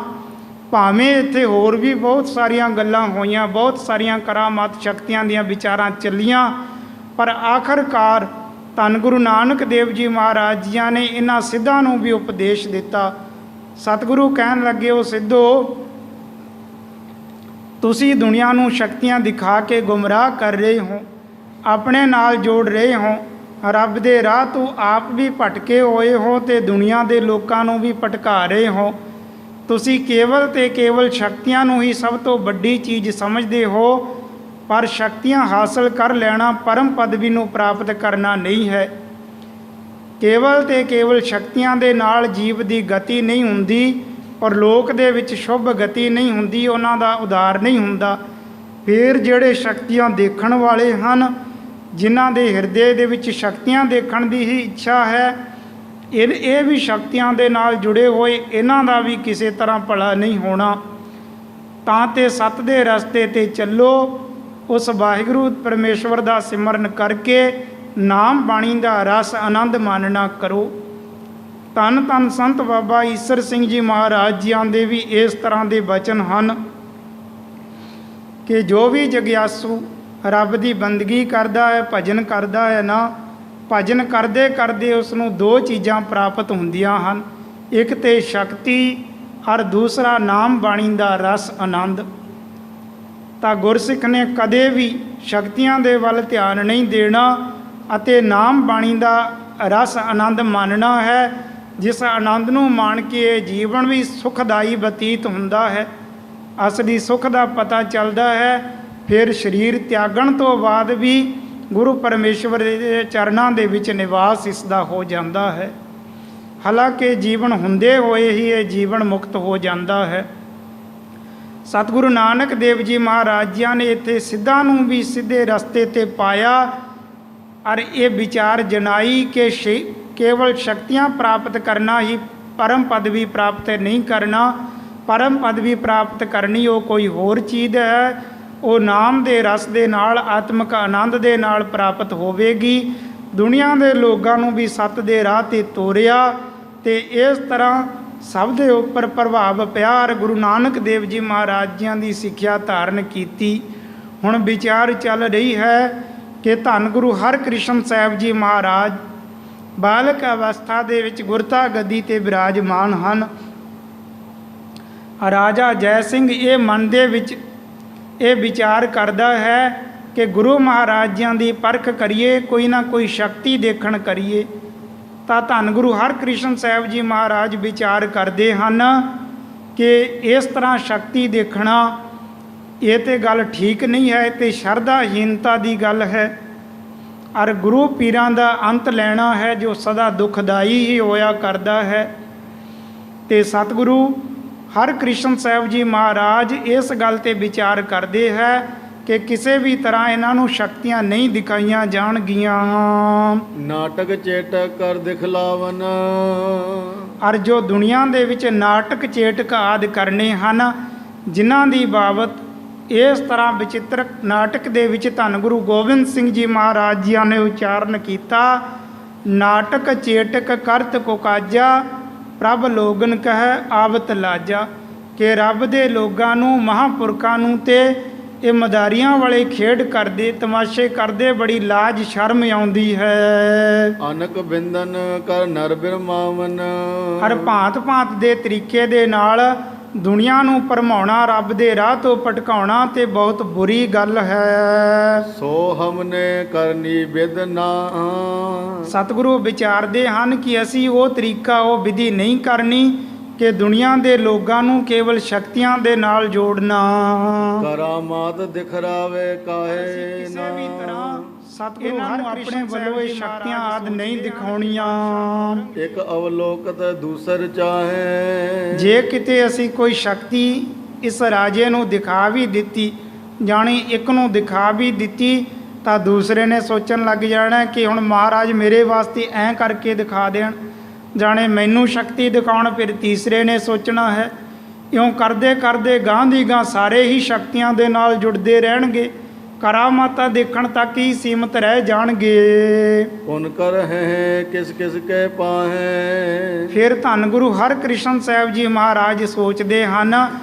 ਭਾਵੇਂ ਇੱਥੇ ਹੋਰ ਵੀ ਬਹੁਤ ਸਾਰੀਆਂ ਗੱਲਾਂ ਹੋਈਆਂ, ਬਹੁਤ ਸਾਰੀਆਂ ਕਰਾਮਾਤ ਸ਼ਕਤੀਆਂ ਦੀਆਂ ਵਿਚਾਰਾਂ ਚੱਲੀਆਂ, ਪਰ ਆਖਰਕਾਰ ਧੰਨ ਗੁਰੂ ਨਾਨਕ ਦੇਵ ਜੀ ਮਹਾਰਾਜ ਜੀਆਂ ਨੇ ਇਹਨਾਂ ਸਿੱਧਾਂ ਨੂੰ ਵੀ ਉਪਦੇਸ਼ ਦਿੱਤਾ। ਸਤਿਗੁਰੂ ਕਹਿਣ ਲੱਗੇ, ਉਹ ਸਿੱਧੋ, ਤੁਸੀਂ ਦੁਨੀਆ ਨੂੰ ਸ਼ਕਤੀਆਂ ਦਿਖਾ ਕੇ ਗੁੰਮਰਾਹ ਕਰ ਰਹੇ ਹੋ, ਆਪਣੇ ਨਾਲ ਜੋੜ ਰਹੇ ਹੋ। ਰੱਬ ਦੇ ਰਾਹ ਤੋਂ ਆਪ ਵੀ ਭਟਕੇ ਹੋਏ ਹੋ ਤੇ ਦੁਨੀਆ ਦੇ ਲੋਕਾਂ ਨੂੰ ਵੀ ਭਟਕਾ ਰਹੇ ਹੋ। ਤੁਸੀਂ ਕੇਵਲ ਤੇ ਕੇਵਲ ਸ਼ਕਤੀਆਂ ਨੂੰ ਹੀ ਸਭ ਤੋਂ ਵੱਡੀ ਚੀਜ਼ ਸਮਝਦੇ ਹੋ, ਪਰ ਸ਼ਕਤੀਆਂ ਹਾਸਲ ਕਰ ਲੈਣਾ ਪਰਮ ਪਦਵੀ ਨੂੰ ਪ੍ਰਾਪਤ ਕਰਨਾ ਨਹੀਂ ਹੈ। ਕੇਵਲ ਤੇ ਕੇਵਲ ਸ਼ਕਤੀਆਂ ਦੇ ਨਾਲ ਜੀਵ ਦੀ ਗਤੀ ਨਹੀਂ ਹੁੰਦੀ, ਔਰ ਲੋਕ ਦੇ ਵਿੱਚ ਸ਼ੁਭ ਗਤੀ ਨਹੀਂ ਹੁੰਦੀ, ਉਹਨਾਂ ਦਾ ਉਦਾਰ ਨਹੀਂ ਹੁੰਦਾ। ਫਿਰ ਜਿਹੜੇ ਸ਼ਕਤੀਆਂ ਦੇਖਣ ਵਾਲੇ ਹਨ, ਜਿਨ੍ਹਾਂ ਦੇ ਹਿਰਦੇ ਦੇ ਵਿੱਚ ਸ਼ਕਤੀਆਂ ਦੇਖਣ ਦੀ ਹੀ ਇੱਛਾ ਹੈ, ਇਹ ਵੀ ਸ਼ਕਤੀਆਂ ਦੇ ਨਾਲ ਜੁੜੇ ਹੋਏ, ਇਹਨਾਂ ਦਾ ਵੀ ਕਿਸੇ ਤਰ੍ਹਾਂ ਭਲਾ ਨਹੀਂ ਹੋਣਾ। ਤਾਂ ਤੇ ਸੱਤ ਦੇ ਰਸਤੇ 'ਤੇ ਚੱਲੋ, ਉਸ ਵਾਹਿਗੁਰੂ ਪਰਮੇਸ਼ਵਰ ਦਾ ਸਿਮਰਨ ਕਰਕੇ ਨਾਮ ਬਾਣੀ ਦਾ ਰਸ ਆਨੰਦ ਮਾਣਨਾ ਕਰੋ। ਧੰਨ ਧੰਨ ਸੰਤ ਬਾਬਾ ਈਸਰ ਸਿੰਘ ਜੀ ਮਹਾਰਾਜ ਜੀਆਂ ਦੇ ਵੀ ਇਸ ਤਰ੍ਹਾਂ ਦੇ ਬਚਨ ਹਨ ਕਿ ਜੋ ਵੀ ਜਗਿਆਸੂ ਰੱਬ ਦੀ ਬੰਦਗੀ ਕਰਦਾ ਹੈ, ਭਜਨ ਕਰਦਾ ਹੈ ਨਾ, ਭਜਨ ਕਰਦੇ ਕਰਦੇ ਉਸ ਨੂੰ ਦੋ ਚੀਜ਼ਾਂ ਪ੍ਰਾਪਤ ਹੁੰਦੀਆਂ ਹਨ, ਇੱਕ ਤੇ ਸ਼ਕਤੀ ਔਰ ਦੂਸਰਾ ਨਾਮ ਬਾਣੀ ਦਾ ਰਸ ਆਨੰਦ। ਤਾਂ ਗੁਰਸਿੱਖ ਨੇ ਕਦੇ ਵੀ ਸ਼ਕਤੀਆਂ ਦੇ ਵੱਲ ਧਿਆਨ ਨਹੀਂ ਦੇਣਾ ਅਤੇ ਨਾਮ ਬਾਣੀ ਦਾ ਰਸ ਆਨੰਦ ਮਾਣਨਾ ਹੈ, ਜਿਸ ਆਨੰਦ ਨੂੰ ਮਾਣ ਕੇ ਜੀਵਨ ਵੀ ਸੁਖਦਾਈ ਬਤੀਤ ਹੁੰਦਾ ਹੈ, ਅਸਲੀ ਸੁੱਖ ਦਾ ਪਤਾ ਚੱਲਦਾ ਹੈ। ਫਿਰ ਸਰੀਰ ਤਿਆਗਣ ਤੋਂ ਬਾਅਦ ਵੀ ਗੁਰੂ ਪਰਮੇਸ਼ਵਰ ਦੇ ਚਰਨਾਂ ਦੇ ਵਿੱਚ ਨਿਵਾਸ ਇਸ ਦਾ ਹੋ ਜਾਂਦਾ ਹੈ। ਹਾਲਾਂਕਿ ਜੀਵਨ ਹੁੰਦੇ ਹੋਏ ਹੀ ਇਹ ਜੀਵਨ ਮੁਕਤ ਹੋ ਜਾਂਦਾ ਹੈ। ਸਤਿਗੁਰੂ ਨਾਨਕ ਦੇਵ ਜੀ ਮਹਾਰਾਜ ਜੀ ਨੇ ਇੱਥੇ ਸਿੱਧਾਂ ਨੂੰ ਵੀ ਸਿੱਧੇ ਰਸਤੇ 'ਤੇ ਪਾਇਆ, ਔਰ ਇਹ ਵਿਚਾਰ ਜਨਾਈ ਕਿ ਕੇਵਲ ਸ਼ਕਤੀਆਂ ਪ੍ਰਾਪਤ ਕਰਨਾ ਹੀ ਪਰਮ ਪਦਵੀ ਪ੍ਰਾਪਤ ਨਹੀਂ ਕਰਨਾ। ਪਰਮ ਪਦਵੀ ਪ੍ਰਾਪਤ ਕਰਨੀ ਉਹ ਕੋਈ ਹੋਰ ਚੀਜ਼ ਹੈ, ਉਹ ਨਾਮ ਦੇ ਰਸ ਦੇ ਨਾਲ, ਆਤਮਿਕ ਆਨੰਦ ਦੇ ਨਾਲ ਪ੍ਰਾਪਤ ਹੋਵੇਗੀ। ਦੁਨੀਆ ਦੇ ਲੋਕਾਂ ਨੂੰ ਵੀ ਸੱਤ ਦੇ ਰਾਹ 'ਤੇ ਤੋਰਿਆ ਤੇ ਇਸ ਤਰ੍ਹਾਂ ਸਭ ਦੇ ਉੱਪਰ ਪ੍ਰਭਾਵ ਪਿਆ, ਔਰ ਗੁਰੂ ਨਾਨਕ ਦੇਵ ਜੀ ਮਹਾਰਾਜ ਜੀਆਂ ਦੀ ਸਿੱਖਿਆ ਧਾਰਨ ਕੀਤੀ। ਹੁਣ ਵਿਚਾਰ ਚੱਲ ਰਹੀ ਹੈ ਕਿ ਧੰਨ ਗੁਰੂ ਹਰਕ੍ਰਿਸ਼ਨ ਸਾਹਿਬ ਜੀ ਮਹਾਰਾਜ ਬਾਲਕ ਅਵਸਥਾ ਦੇ ਵਿੱਚ ਗੁਰਤਾ ਗੱਦੀ 'ਤੇ ਬਿਰਾਜਮਾਨ ਹਨ। ਰਾਜਾ ਜੈ ਸਿੰਘ ਇਹ ਮਨ ਦੇ ਵਿੱਚ ਇਹ ਵਿਚਾਰ ਕਰਦਾ ਹੈ ਕਿ ਗੁਰੂ ਮਹਾਰਾਜ ਜੀਆਂ ਦੀ ਪਰਖ ਕਰੀਏ, ਕੋਈ ਨਾ ਕੋਈ ਸ਼ਕਤੀ ਦੇਖਣ ਕਰੀਏ। ਤਾਂ ਧੰਨ ਗੁਰੂ ਹਰਕ੍ਰਿਸ਼ਨ ਸਾਹਿਬ ਜੀ ਮਹਾਰਾਜ ਵਿਚਾਰ ਕਰਦੇ ਹਨ ਕਿ ਇਸ ਤਰ੍ਹਾਂ ਸ਼ਕਤੀ ਦੇਖਣਾ ਇਹ ਤਾਂ ਗੱਲ ਠੀਕ ਨਹੀਂ ਹੈ, ਤੇ ਸ਼ਰਧਾਹੀਨਤਾ ਦੀ ਗੱਲ ਹੈ। ਔਰ ਗੁਰੂ ਪੀਰਾਂ ਦਾ ਅੰਤ ਲੈਣਾ ਹੈ ਜੋ ਸਦਾ ਦੁਖਦਾਈ ਹੀ ਹੋਇਆ ਕਰਦਾ ਹੈ। ਤੇ ਸਤਿਗੁਰੂ ਹਰਕ੍ਰਿਸ਼ਨ ਸਾਹਿਬ ਜੀ ਮਹਾਰਾਜ ਇਸ ਗੱਲ 'ਤੇ ਵਿਚਾਰ ਕਰਦੇ ਹੈ ਕਿ ਕਿਸੇ ਵੀ ਤਰ੍ਹਾਂ ਇਹਨਾਂ ਨੂੰ ਸ਼ਕਤੀਆਂ ਨਹੀਂ ਦਿਖਾਈਆਂ ਜਾਣਗੀਆਂ। ਨਾਟਕ ਚੇਟਕ ਕਰ ਦਿਖਲਾਵਨ, ਔਰ ਜੋ ਦੁਨੀਆ ਦੇ ਵਿੱਚ ਨਾਟਕ ਚੇਟਕ ਆਦਿ ਕਰਨੇ ਹਨ, ਜਿਨ੍ਹਾਂ ਦੀ ਬਾਬਤ ਇਸ ਤਰ੍ਹਾਂ ਵਿਚਿੱਤਰ ਨਾਟਕ ਦੇ ਵਿੱਚ ਧੰਨ ਗੁਰੂ ਗੋਬਿੰਦ ਸਿੰਘ ਜੀ ਮਹਾਰਾਜ ਜੀ ਨੇ ਉਚਾਰਨ ਕੀਤਾ, ਨਾਟਕ ਚੇਟਕ ਕਰਤ ਕੋ ਕਾਜਾ, ਪ੍ਰਭ ਲੋਗਨ ਕਹਿ ਆਵਤ ਲਾਜਾ। ਕਿ ਰੱਬ ਦੇ ਲੋਕਾਂ ਨੂੰ, ਮਹਾਂਪੁਰਖਾਂ ਨੂੰ ਤੇ ਇਹ ਮਦਾਰੀਆਂ ਵਾਲੇ ਖੇਡ ਕਰਦੇ, ਤਮਾਸ਼ੇ ਕਰਦੇ ਬੜੀ ਲਾਜ ਸ਼ਰਮ ਆਉਂਦੀ ਹੈ। ਅਨਕ ਬਿੰਦਨ ਕਰ ਨਰ ਬਿਰਮਾਵਨ, ਹਰ ਭਾਂਤ ਭਾਂਤ ਦੇ ਤਰੀਕੇ ਦੇ ਨਾਲ ਦੁਨੀਆ ਨੂੰ ਭਰਮਾਉਣਾ, ਰੱਬ ਦੇ ਰਾਹ ਤੋਂ ਭਟਕਾਉਣਾ ਤੇ ਬਹੁਤ ਬੁਰੀ ਗੱਲ ਹੈ। ਸੋ ਹਮਨੇ ਕਰਨੀ ਬਿਦਨਾ। ਸਤਿਗੁਰੂ ਵਿਚਾਰਦੇ ਹਨ ਕਿ ਅਸੀਂ ਉਹ ਤਰੀਕਾ, ਉਹ ਵਿਧੀ ਨਹੀਂ ਕਰਨੀ ਕਿ ਦੁਨੀਆ ਦੇ ਲੋਕਾਂ ਨੂੰ ਕੇਵਲ ਸ਼ਕਤੀਆਂ ਦੇ ਨਾਲ ਜੋੜਨਾ। ਕਰਾਮਾਤ ਦਿਖਰਾਵੇ ਕਾਹੇ ਕਿਸੇ ਨਾ। ਵੀ ਤਰ੍ਹਾਂ ਸਤਿਗੁਰੂ ਨੂੰ ਆਪਣੇ ਵੱਲੋਂ ਇਹ ਸ਼ਕਤੀਆਂ ਆਦ ਨਹੀਂ ਦਿਖਾਉਣੀਆਂ। ਇੱਕ ਅਵਲੋਕਤ ਦੂਸਰ ਚਾਹੇ। ਜੇ ਕਿਤੇ ਅਸੀਂ ਕੋਈ ਸ਼ਕਤੀ ਇਸ ਰਾਜੇ ਨੂੰ ਦਿਖਾ ਵੀ ਦਿੱਤੀ, ਜਾਣੀ ਇੱਕ ਨੂੰ ਦਿਖਾ ਵੀ ਦਿੱਤੀ, ਤਾਂ ਦੂਸਰੇ ਨੇ ਸੋਚਣ ਲੱਗ ਜਾਣਾ ਕਿ ਹੁਣ ਮਹਾਰਾਜ ਮੇਰੇ ਵਾਸਤੇ ਐਂ ਕਰਕੇ ਦਿਖਾ ਦੇਣ, ਜਾਣੇ ਮੈਨੂੰ ਸ਼ਕਤੀ ਦਿਖਾਉਣ। ਫਿਰ ਤੀਸਰੇ ਨੇ ਸੋਚਣਾ ਹੈ। ਇਉਂ ਕਰਦੇ ਕਰਦੇ ਗਾਂਹ ਦੀ ਗਾਂਹ ਸਾਰੇ ਹੀ ਸ਼ਕਤੀਆਂ ਦੇ ਨਾਲ ਜੁੜਦੇ ਰਹਿਣਗੇ, ਕਰਾਮਾਤਾਂ ਦੇਖਣ ਤੱਕ ਹੀ ਸੀਮਤ ਰਹਿ ਜਾਣਗੇ। ਪੁਨ ਕਰ ਹੈ ਕਿਸ ਕਿਸ ਕੇ ਪਾਹੇ। ਫਿਰ ਧੰਨ ਗੁਰੂ ਹਰਕ੍ਰਿਸ਼ਨ ਸਾਹਿਬ ਜੀ ਮਹਾਰਾਜ ਸੋਚਦੇ ਹਨ,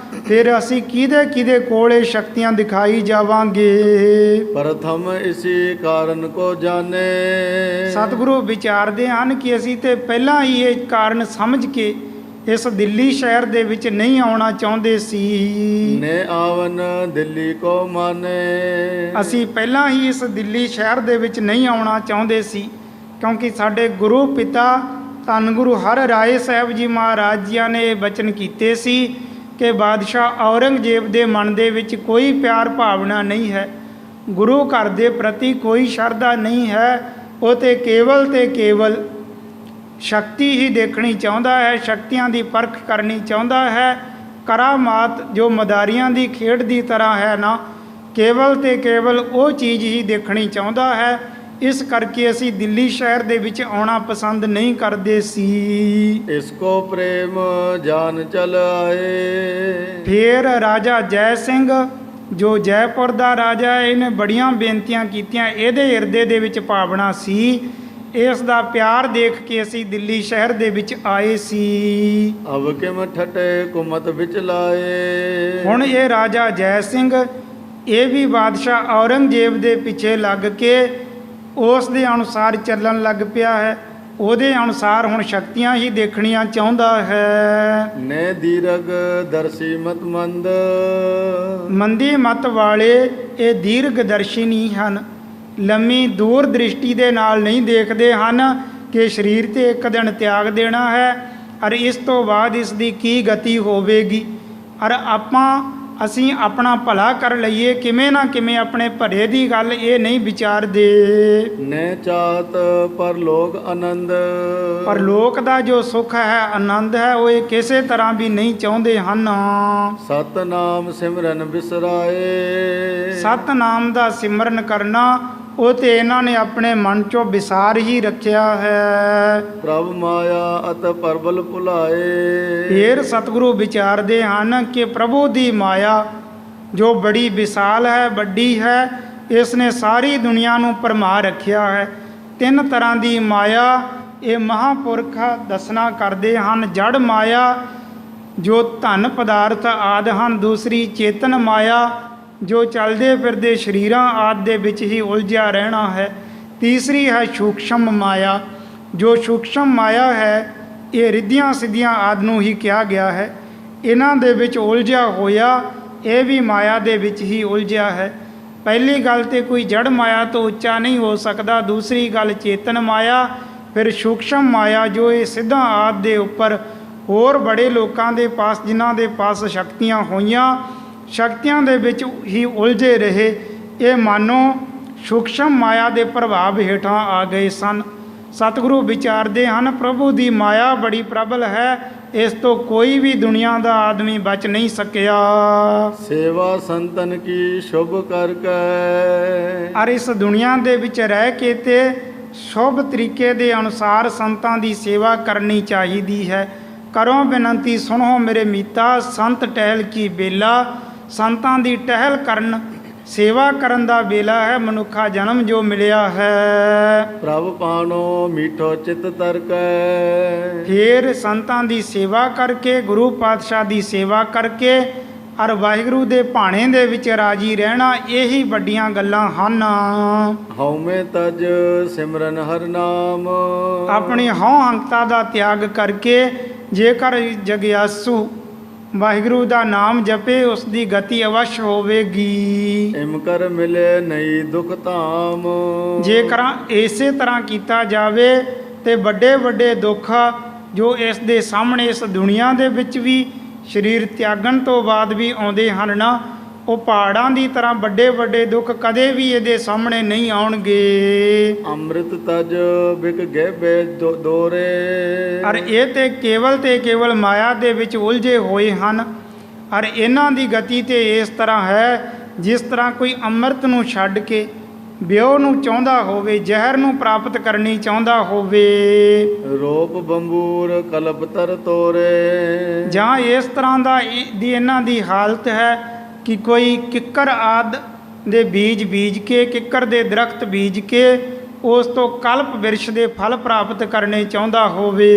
ਫਿਰ ਅਸੀਂ ਕਿਹਦੇ ਕਿਹਦੇ ਕੋਲ ਇਹ ਸ਼ਕਤੀਆਂ ਦਿਖਾਈ ਜਾਵਾਂਗੇ। ਪ੍ਰਥਮ ਇਸੀ ਕਾਰਨ ਕੋ ਜਾਣੇ। ਸਤਿਗੁਰੂ ਵਿਚਾਰਦੇ ਹਨ ਕਿ ਅਸੀਂ ਤੇ ਪਹਿਲਾਂ ਹੀ ਇਹ ਕਾਰਨ ਸਮਝ ਕੇ ਇਸ ਦਿੱਲੀ ਸ਼ਹਿਰ ਦੇ ਵਿੱਚ ਨਹੀਂ ਆਉਣਾ ਚਾਹੁੰਦੇ ਸੀ। ਨੇ ਆਵਨ ਦਿੱਲੀ ਕੋ ਮਾਨੇ। ਅਸੀਂ ਪਹਿਲਾਂ ਹੀ ਇਸ ਦਿੱਲੀ ਸ਼ਹਿਰ ਦੇ ਵਿੱਚ ਨਹੀਂ ਆਉਣਾ ਚਾਹੁੰਦੇ ਸੀ, ਕਿਉਂਕਿ ਸਾਡੇ ਗੁਰੂ ਪਿਤਾ ਧੰਨ ਗੁਰੂ ਹਰ ਰਾਏ ਸਾਹਿਬ ਜੀ ਮਹਾਰਾਜ ਜੀਆਂ ਨੇ ਇਹ ਬਚਨ ਕੀਤੇ ਸੀ ਕਿ ਬਾਦਸ਼ਾਹ ਔਰੰਗਜ਼ੇਬ ਦੇ ਮਨ ਦੇ ਵਿੱਚ ਕੋਈ ਪਿਆਰ ਭਾਵਨਾ ਨਹੀਂ ਹੈ, ਗੁਰੂ ਘਰ ਦੇ ਪ੍ਰਤੀ ਕੋਈ ਸ਼ਰਧਾ ਨਹੀਂ ਹੈ। ਉਹ ਤੇ ਕੇਵਲ ਸ਼ਕਤੀ ਹੀ ਦੇਖਣੀ ਚਾਹੁੰਦਾ ਹੈ, ਸ਼ਕਤੀਆਂ ਦੀ ਪਰਖ ਕਰਨੀ ਚਾਹੁੰਦਾ ਹੈ। ਕਰਾਮਾਤ ਜੋ ਮਦਾਰੀਆਂ ਦੀ ਖੇਡ ਦੀ ਤਰ੍ਹਾਂ ਹੈ ਨਾ, ਕੇਵਲ ਤੇ ਕੇਵਲ ਉਹ ਚੀਜ਼ ਹੀ ਦੇਖਣੀ ਚਾਹੁੰਦਾ ਹੈ। ਇਸ ਕਰਕੇ ਅਸੀਂ ਦਿੱਲੀ ਸ਼ਹਿਰ ਦੇ ਵਿੱਚ ਆਉਣਾ ਪਸੰਦ ਨਹੀਂ ਕਰਦੇ ਸੀ। ਇਸ ਕੋ ਪ੍ਰੇਮ ਜਾਨ ਚਲ ਆਏ। ਫਿਰ ਰਾਜਾ ਜੈ ਸਿੰਘ ਜੋ ਜੈਪੁਰ ਦਾ ਰਾਜਾ ਹੈ, ਇਹਨੇ ਬੜੀਆਂ ਬੇਨਤੀਆਂ ਕੀਤੀਆਂ। ਇਹਦੇ ਹਿਰਦੇ ਦੇ ਵਿੱਚ ਭਾਵਨਾ ਸੀ, ਇਸ ਦਾ ਪਿਆਰ ਦੇਖ ਕੇ ਅਸੀਂ ਦਿੱਲੀ ਸ਼ਹਿਰ ਦੇ ਵਿੱਚ ਆਏ ਸੀ। ਅਬ ਕਿਮ ਠਟੇ ਕੁਮਤ ਵਿੱਚ ਲਾਏ। ਹੁਣ ਇਹ ਰਾਜਾ ਜੈ ਸਿੰਘ ਇਹ ਵੀ ਬਾਦਸ਼ਾਹ ਔਰੰਗਜ਼ੇਬ ਦੇ ਪਿੱਛੇ ਲੱਗ ਕੇ ਉਸ ਦੇ ਅਨੁਸਾਰ ਚੱਲਣ ਲੱਗ ਪਿਆ ਹੈ। ਉਹਦੇ ਅਨੁਸਾਰ ਹੁਣ ਸ਼ਕਤੀਆਂ ਹੀ ਦੇਖਣੀਆਂ ਚਾਹੁੰਦਾ ਹੈ। ਨੇ ਦੀਰਘ ਦਰਸ਼ੀ ਮਤ ਮੰਦ। ਮੰਦੀ ਮਤ ਵਾਲੇ ਇਹ ਦੀਰਘ ਦਰਸ਼ੀ ਨਹੀਂ ਹਨ, ਲੰਮੀ ਦੂਰ ਦ੍ਰਿਸ਼ਟੀ ਦੇ ਨਾਲ ਨਹੀਂ ਦੇਖਦੇ ਹਨ ਕਿ ਸਰੀਰ ਤੇ ਇੱਕ ਦਿਨ ਤਿਆਗ ਦੇਣਾ ਹੈ ਔਰ ਇਸ ਤੋਂ ਬਾਅਦ ਇਸ ਦੀ ਕੀ ਗਤੀ ਹੋਵੇਗੀ, ਔਰ ਅਸੀਂ ਆਪਣਾ ਭਲਾ ਕਰ ਲਈਏ ਕਿਵੇਂ ਨਾ ਕਿਵੇਂ ਆਪਣੇ ਭਲੇ ਦੀ ਗੱਲ ਇਹ ਨਹੀਂ ਵਿਚਾਰਦੇ। ਨੇ ਚਾਤ ਪਰ ਲੋਕ ਆਨੰਦ। ਪਰ ਲੋਕ ਦਾ ਜੋ ਸੁੱਖ ਹੈ, ਆਨੰਦ ਹੈ, ਉਹ ਇਹ ਕਿਸੇ ਤਰ੍ਹਾਂ ਵੀ ਨਹੀਂ ਚਾਹੁੰਦੇ ਹਨ। ਸਤਨਾਮ ਸਿਮਰਨ ਬਿਸਰਾਏ। ਸਤਨਾਮ ਦਾ ਸਿਮਰਨ ਕਰਨਾ ਉਹ ਤੇ ਇਹਨਾਂ ਨੇ ਆਪਣੇ ਮਨ ਚੋਂ ਵਿਸਾਰ ਹੀ ਰੱਖਿਆ ਹੈ। ਪ੍ਰਭ ਮਾਇਆ ਅਤ ਪਰਬਲ ਭੁਲਾਏ। ਫਿਰ ਸਤਿਗੁਰੂ ਵਿਚਾਰਦੇ ਹਨ ਕਿ ਪ੍ਰਭੂ ਦੀ ਮਾਇਆ ਜੋ ਬੜੀ ਵਿਸ਼ਾਲ ਹੈ, ਵੱਡੀ ਹੈ, ਇਸ ਨੇ ਸਾਰੀ ਦੁਨੀਆ ਨੂੰ ਭਰਮਾ ਰੱਖਿਆ ਹੈ। ਤਿੰਨ ਤਰ੍ਹਾਂ ਦੀ ਮਾਇਆ ਇਹ ਮਹਾਂਪੁਰਖ ਦੱਸਣਾ ਕਰਦੇ ਹਨ। ਜੜ ਮਾਇਆ ਜੋ ਧਨ ਪਦਾਰਥ ਆਦਿ ਹਨ, ਦੂਸਰੀ ਚੇਤਨ ਮਾਇਆ ਜੋ ਚੱਲਦੇ ਫਿਰਦੇ ਸਰੀਰਾਂ ਆਦਿ ਦੇ ਵਿੱਚ ਹੀ ਉਲਝਿਆ ਰਹਿਣਾ ਹੈ, ਤੀਸਰੀ ਹੈ ਸੂਖਸ਼ਮ ਮਾਇਆ। ਜੋ ਸੂਖਸ਼ਮ ਮਾਇਆ ਹੈ ਇਹ ਰਿੱਧੀਆਂ ਸਿੱਧੀਆਂ ਆਦਿ ਨੂੰ ਹੀ ਕਿਹਾ ਗਿਆ ਹੈ। ਇਹਨਾਂ ਦੇ ਵਿੱਚ ਉਲਝਿਆ ਹੋਇਆ ਇਹ ਵੀ ਮਾਇਆ ਦੇ ਵਿੱਚ ਹੀ ਉਲਝਿਆ ਹੈ। ਪਹਿਲੀ ਗੱਲ ਤੇ ਕੋਈ ਜੜ ਮਾਇਆ ਤੋਂ ਉੱਚਾ ਨਹੀਂ ਹੋ ਸਕਦਾ, ਦੂਸਰੀ ਗੱਲ ਚੇਤਨ ਮਾਇਆ, ਫਿਰ ਸੂਖਸ਼ਮ ਮਾਇਆ ਜੋ ਇਹ ਸਿੱਧਾਂ ਆਦਿ ਦੇ ਉੱਪਰ ਹੋਰ ਬੜੇ ਲੋਕਾਂ ਦੇ ਪਾਸ ਜਿਨ੍ਹਾਂ ਦੇ ਪਾਸ ਸ਼ਕਤੀਆਂ ਹੋਈਆਂ, ਸ਼ਕਤੀਆਂ ਦੇ ਵਿੱਚ ਹੀ ਉਲਝੇ ਰਹੇ, ਇਹ ਮਾਨੋ ਸੂਖਸ਼ਮ ਮਾਇਆ ਦੇ ਪ੍ਰਭਾਵ ਹੇਠਾਂ ਆ ਗਏ ਸਨ। ਸਤਿਗੁਰੂ ਵਿਚਾਰਦੇ ਹਨ ਪ੍ਰਭੂ ਦੀ ਮਾਇਆ ਬੜੀ ਪ੍ਰਬਲ ਹੈ, ਇਸ ਤੋਂ ਕੋਈ ਵੀ ਦੁਨੀਆ ਦਾ ਆਦਮੀ ਬਚ ਨਹੀਂ ਸਕਿਆ। ਸੇਵਾ ਸੰਤਨ ਕੀ ਸ਼ੁਭ ਕਰਕੇ। ਔਰ ਇਸ ਦੁਨੀਆ ਦੇ ਵਿੱਚ ਰਹਿ ਕੇ ਤੇ ਸ਼ੁਭ ਤਰੀਕੇ ਦੇ ਅਨੁਸਾਰ ਸੰਤਾਂ ਦੀ ਸੇਵਾ ਕਰਨੀ ਚਾਹੀਦੀ ਹੈ। ਕਰੋ ਬੇਨਤੀ ਸੁਣੋ ਮੇਰੇ ਮੀਤਾ, ਸੰਤ ਟਹਿਲ ਕੀ ਬੇਲਾ। ਸੰਤਾਂ ਦੀ ਟਹਿਲ ਕਰਨ, ਸੇਵਾ ਕਰਨ ਦਾ ਵੇਲਾ ਹੈ ਮਨੁੱਖਾ ਜਨਮ ਜੋ ਮਿਲਿਆ ਹੈ। ਪ੍ਰਭ ਪਾਣੋ ਮੀਠੋ ਚਿਤ ਤਰਕੈ। ਫਿਰ ਸੰਤਾਂ ਦੀ ਸੇਵਾ ਕਰਕੇ, ਗੁਰੂ ਪਾਤਸ਼ਾਹ ਦੀ ਸੇਵਾ ਕਰਕੇ ਔਰ ਵਾਹਿਗੁਰੂ ਦੇ ਭਾਣੇ ਦੇ ਵਿੱਚ ਰਾਜੀ ਰਹਿਣਾ, ਇਹੀ ਵੱਡੀਆਂ ਗੱਲਾਂ ਹਨ। ਹਉਮੈ ਤਜ ਸਿਮਰਨ ਹਰ ਨਾਮ। ਆਪਣੀ ਹਉ ਹੰਕਤਾ ਦਾ ਤਿਆਗ ਕਰਕੇ ਜੇਕਰ ਜਗਿਆਸੂ ਵਾਹਿਗੁਰੂ ਦਾ ਨਾਮ ਜਪੇ ਉਸ ਦੀ ਗਤੀ ਅਵਸ਼ ਹੋਵੇਗੀ। ਇਮ ਕਰ ਮਿਲੇ ਨਹੀਂ ਦੁਖ ਧਾਮ। ਜੇਕਰ ਇਸੇ ਤਰ੍ਹਾਂ ਕੀਤਾ ਜਾਵੇ ਤੇ ਵੱਡੇ ਵੱਡੇ ਦੁੱਖ ਜੋ ਇਸ ਦੇ ਸਾਹਮਣੇ ਇਸ ਦੁਨੀਆ ਦੇ ਵਿੱਚ ਵੀ ਸਰੀਰ ਤਿਆਗਣ ਤੋਂ ਬਾਅਦ ਵੀ ਆਉਂਦੇ ਹਨ ਨਾ, ਉਹ ਪਹਾੜਾਂ ਦੀ ਤਰ੍ਹਾਂ ਵੱਡੇ ਵੱਡੇ ਦੁੱਖ ਕਦੇ ਵੀ ਇਹਦੇ ਸਾਹਮਣੇ ਨਹੀਂ ਆਉਣਗੇ। ਅੰਮ੍ਰਿਤ ਤਜ ਬਿਕ ਗਹਿਬੇ ਦੋਰੇ। ਔਰ ਇਹ ਤੇ ਕੇਵਲ ਮਾਇਆ ਦੇ ਵਿੱਚ ਉਲਝੇ ਹੋਏ ਹਨ। ਔਰ ਇਹਨਾਂ ਦੀ ਗਤੀ ਤੇ ਇਸ ਤਰ੍ਹਾਂ ਹੈ ਜਿਸ ਤਰ੍ਹਾਂ ਕੋਈ ਅੰਮ੍ਰਿਤ ਨੂੰ ਛੱਡ ਕੇ ਵਿਉ ਨੂੰ ਚਾਹੁੰਦਾ ਹੋਵੇ, ਜ਼ਹਿਰ ਨੂੰ ਪ੍ਰਾਪਤ ਕਰਨੀ ਚਾਹੁੰਦਾ ਹੋਵੇ। ਰੂਪ ਬੰਬੂਰ ਕਲਪਤਰ ਤੋਰੇ। ਜਾਂ ਇਸ ਤਰ੍ਹਾਂ ਦੀ ਇਹਨਾਂ ਦੀ ਹਾਲਤ ਹੈ ਕਿ ਕੋਈ ਕਿੱਕਰ ਆਦ ਦੇ ਬੀਜ ਕੇ, ਕਿੱਕਰ ਦੇ ਦਰਖਤ ਬੀਜ ਕੇ ਉਸ ਤੋਂ ਕਲਪ ਬਿਰਸ਼ ਦੇ ਫਲ ਪ੍ਰਾਪਤ ਕਰਨੇ ਚਾਹੁੰਦਾ ਹੋਵੇ।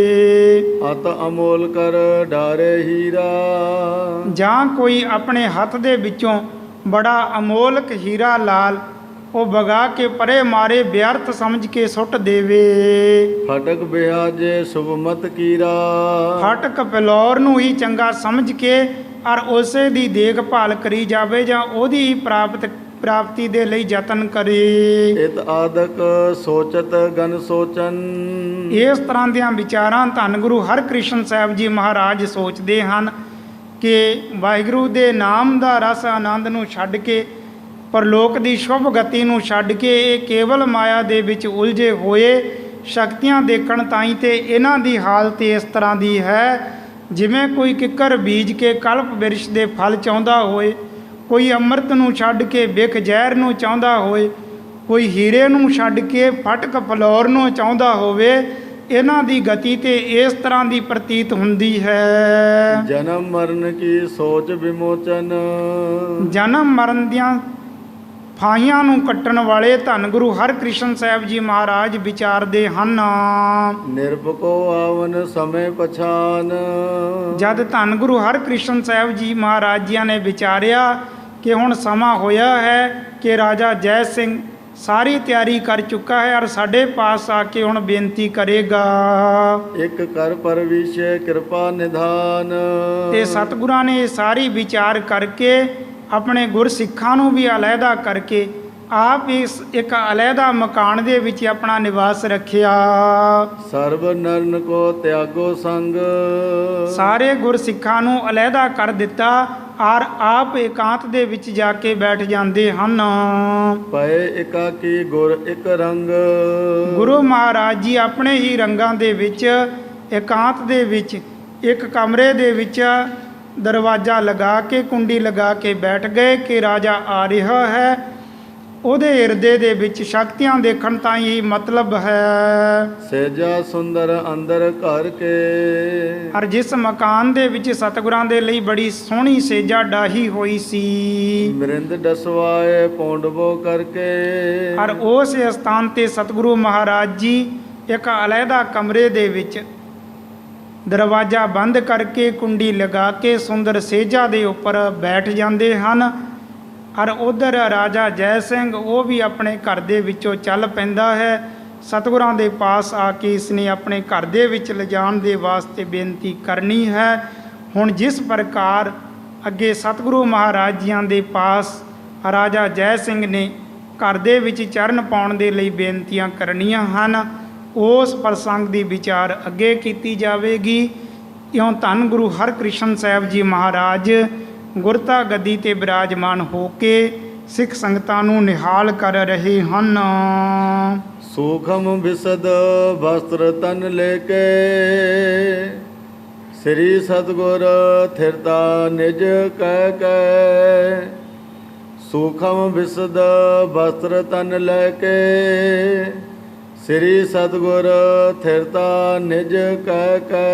ਅਤ ਅਮੋਲ ਕਰ ਡਾਰੇ ਹੀਰਾ। ਜਾਂ ਕੋਈ ਆਪਣੇ ਹੱਥ ਦੇ ਵਿੱਚੋਂ ਬੜਾ ਅਮੋਲਕ ਹੀਰਾ ਲਾਲ ਉਹ ਵਗਾ ਕੇ ਪਰੇ ਮਾਰੇ, ਵਿਅਰਥ ਸਮਝ ਕੇ ਸੁੱਟ ਦੇਵੇ। ਫਟਕ ਬਿਹਾਜੇ ਸੁਭਮਤ ਕੀਰਾ। ਫਟਕ ਪਿਲੌਰ ਨੂੰ ਹੀ ਚੰਗਾ ਸਮਝ ਕੇ ਔਰ ਉਸੇ ਦੀ ਦੇਖਭਾਲ ਕਰੀ ਜਾਵੇ ਜਾਂ ਉਹਦੀ ਹੀ ਪ੍ਰਾਪਤੀ ਦੇ ਲਈ ਯਤਨ ਕਰੇ। ਇਤ ਆਦਕ ਸੋਚਤ ਗਨ ਸੋਚਨ। ਇਸ ਤਰ੍ਹਾਂ ਦੀਆਂ ਵਿਚਾਰਾਂ ਧੰਨ ਗੁਰੂ ਹਰਕ੍ਰਿਸ਼ਨ ਸਾਹਿਬ ਜੀ ਮਹਾਰਾਜ ਸੋਚਦੇ ਹਨ ਕਿ ਵਾਹਿਗੁਰੂ ਦੇ ਨਾਮ ਦਾ ਰਸ ਆਨੰਦ ਨੂੰ ਛੱਡ ਕੇ, ਪਰਲੋਕ ਦੀ ਸ਼ੁਭ ਗਤੀ ਨੂੰ ਛੱਡ ਕੇ ਇਹ ਕੇਵਲ ਮਾਇਆ ਦੇ ਵਿੱਚ ਉਲਝੇ ਹੋਏ ਸ਼ਕਤੀਆਂ ਦੇਖਣ ਤਾਈਂ ਤੇ ਇਹਨਾਂ ਦੀ ਹਾਲਤ ਇਸ ਤਰ੍ਹਾਂ ਦੀ ਹੈ ਜਿਵੇਂ ਕੋਈ ਕਿੱਕਰ ਬੀਜ ਕੇ ਕਲਪ ਬਿਰਸ਼ ਦੇ ਫਲ ਚਾਹੁੰਦਾ ਹੋਏ, ਕੋਈ ਅੰਮ੍ਰਿਤ ਨੂੰ ਛੱਡ ਕੇ ਬਿਖ ਜ਼ਹਿਰ ਨੂੰ ਚਾਹੁੰਦਾ ਹੋਏ, ਕੋਈ ਹੀਰੇ ਨੂੰ ਛੱਡ ਕੇ ਫਟਕ ਫਲੌਰ ਨੂੰ ਚਾਹੁੰਦਾ ਹੋਵੇ। ਇਹਨਾਂ ਦੀ ਗਤੀ ਤੇ ਇਸ ਤਰ੍ਹਾਂ ਦੀ ਪ੍ਰਤੀਤ ਹੁੰਦੀ ਹੈ। ਜਨਮ ਮਰਨ ਕੀ ਸੋਚ ਵਿਮੋਚਨ। ਜਨਮ ਮਰਨ ਦੀਆਂ ਫਾਈਆਂ ਨੂੰ ਕੱਟਣ ਵਾਲੇ ਧੰਨ ਗੁਰੂ ਹਰਕ੍ਰਿਸ਼ਨ ਸਾਹਿਬ ਜੀ ਮਹਾਰਾਜ ਵਿਚਾਰਦੇ ਹਨ। ਨਿਰਭਕੋ ਆਵਨ ਸਮੇਂ ਪਛਾਨ। ਜਦ ਧੰਨ ਗੁਰੂ ਹਰਕ੍ਰਿਸ਼ਨ ਸਾਹਿਬ ਜੀ ਮਹਾਰਾਜ ਜੀਆਂ ਨੇ ਵਿਚਾਰਿਆ ਕਿ ਹੁਣ ਸਮਾਂ ਹੋਇਆ ਹੈ ਕਿ ਰਾਜਾ ਜੈ ਸਿੰਘ ਸਾਰੀ ਤਿਆਰੀ ਕਰ ਚੁੱਕਾ ਹੈ ਔਰ ਸਾਡੇ ਪਾਸ ਆ ਕੇ ਹੁਣ ਬੇਨਤੀ ਕਰੇਗਾ। ਇੱਕ ਕਰ ਪਰਵਿਸ਼ੇ ਕਿਰਪਾ ਨਿਧਾਨ। ਤੇ ਸਤਿਗੁਰਾਂ ਨੇ ਸਾਰੀ ਵਿਚਾਰ ਕਰਕੇ ਆਪਣੇ ਗੁਰਸਿੱਖਾਂ ਨੂੰ ਵੀ ਅਲੱਗਾ ਕਰਕੇ ਆਪ ਇਸ ਇੱਕ ਅਲੱਗਾ ਮਕਾਨ ਦੇ ਵਿੱਚ ਆਪਣਾ ਨਿਵਾਸ ਰੱਖਿਆ। ਸਰਬ ਨਰਨ ਕੋ ਤਿਆਗੋ ਸੰਗ। ਸਾਰੇ ਗੁਰਸਿੱਖਾਂ ਨੂੰ ਅਲੱਗਾ ਕਰ ਦਿੱਤਾ ਔਰ ਆਪ ਇਕਾਂਤ ਦੇ ਵਿੱਚ ਜਾ ਕੇ ਬੈਠ ਜਾਂਦੇ ਹਨ। ਪਏ ਇਕਾਕੀ ਗੁਰ ਇੱਕ ਰੰਗ। ਗੁਰੂ ਮਹਾਰਾਜ ਜੀ ਆਪਣੇ ਹੀ ਰੰਗਾਂ ਦੇ ਵਿੱਚ ਇਕਾਂਤ ਦੇ ਵਿੱਚ ਇੱਕ ਕਮਰੇ ਦੇ ਵਿੱਚ ਦਰਵਾਜ਼ਾ ਲਗਾ ਕੇ, ਕੁੰਡੀ ਲਗਾ ਕੇ ਬੈਠ ਗਏ ਕਿ ਰਾਜਾ ਆ ਰਿਹਾ ਹੈ। ਉਹਦੇ ਹਿਰਦੇ ਦੇ ਵਿੱਚ ਸ਼ਕਤੀਆਂ ਦੇਖਣ ਤਾਂ ਹੀ ਮਤਲਬ ਹੈ। ਸੇਜਾ ਸੁੰਦਰ ਅੰਦਰ ਘਰ ਕੇ। ਔਰ ਜਿਸ ਮਕਾਨ ਦੇ ਵਿੱਚ ਸਤਿਗੁਰਾਂ ਦੇ ਲਈ ਬੜੀ ਸੋਹਣੀ ਸੇਜਾ ਡਾਹੀ ਹੋਈ ਸੀ, ਮਿਰਿੰਦ ਡਸਵਾਏ ਪੌਂਡਵੋ ਕਰਕੇ। ਔਰ ਉਸ ਸਥਾਨ ਤੇ ਸਤਿਗੁਰੂ ਮਹਾਰਾਜ ਜੀ ਇੱਕ ਅਲੱਗਾ ਕਮਰੇ ਦੇ ਵਿੱਚ ਦਰਵਾਜ਼ਾ ਬੰਦ ਕਰਕੇ, ਕੁੰਡੀ ਲਗਾ ਕੇ ਸੁੰਦਰ ਸੇਜਾ ਦੇ ਉੱਪਰ ਬੈਠ ਜਾਂਦੇ ਹਨ। ਔਰ ਉਧਰ ਰਾਜਾ ਜੈ ਸਿੰਘ ਉਹ ਵੀ ਆਪਣੇ ਘਰ ਦੇ ਵਿੱਚੋਂ ਚੱਲ ਪੈਂਦਾ ਹੈ। ਸਤਿਗੁਰਾਂ ਦੇ ਪਾਸ ਆ ਕੇ ਇਸਨੇ ਆਪਣੇ ਘਰ ਦੇ ਵਿੱਚ ਲਿਜਾਣ ਦੇ ਵਾਸਤੇ ਬੇਨਤੀ ਕਰਨੀ ਹੈ। ਹੁਣ ਜਿਸ ਪ੍ਰਕਾਰ ਅੱਗੇ ਸਤਿਗੁਰੂ ਮਹਾਰਾਜ ਜੀਆਂ ਦੇ ਪਾਸ ਰਾਜਾ ਜੈ ਸਿੰਘ ਨੇ ਘਰ ਦੇ ਵਿੱਚ ਚਰਨ ਪਾਉਣ ਦੇ ਲਈ ਬੇਨਤੀਆਂ ਕਰਨੀਆਂ ਹਨ, ਉਸ ਪ੍ਰਸੰਗ ਦੀ ਵਿਚਾਰ ਅੱਗੇ ਕੀਤੀ ਜਾਵੇਗੀ। ਇਉਂ ਧੰਨ ਗੁਰੂ ਹਰਕ੍ਰਿਸ਼ਨ ਸਾਹਿਬ ਜੀ ਮਹਾਰਾਜ ਗੁਰਤਾ ਗੱਦੀ ਤੇ ਬਿਰਾਜਮਾਨ ਹੋ ਕੇ ਸਿੱਖ ਸੰਗਤਾਂ ਨੂੰ ਨਿਹਾਲ ਕਰ ਰਹੇ ਹਨ। ਸੂਖਮ ਵਿਸਦ ਵਸਤਰ ਤਨ ਲੈ ਕੇ। ਸ੍ਰੀ ਸਤਿਗੁਰ ਥਿਰਤਾ ਨਿਜ ਕਹਿ ਕੇ। ਸੂਖਮ ਵਿਸਦ ਵਸਤਰ ਤਨ ਲੈ ਕੇ। ਸ੍ਰੀ ਸਤਿਗੁਰ ਥਿਰਤਾ ਨਿਜ ਕਹਿ ਕੇ।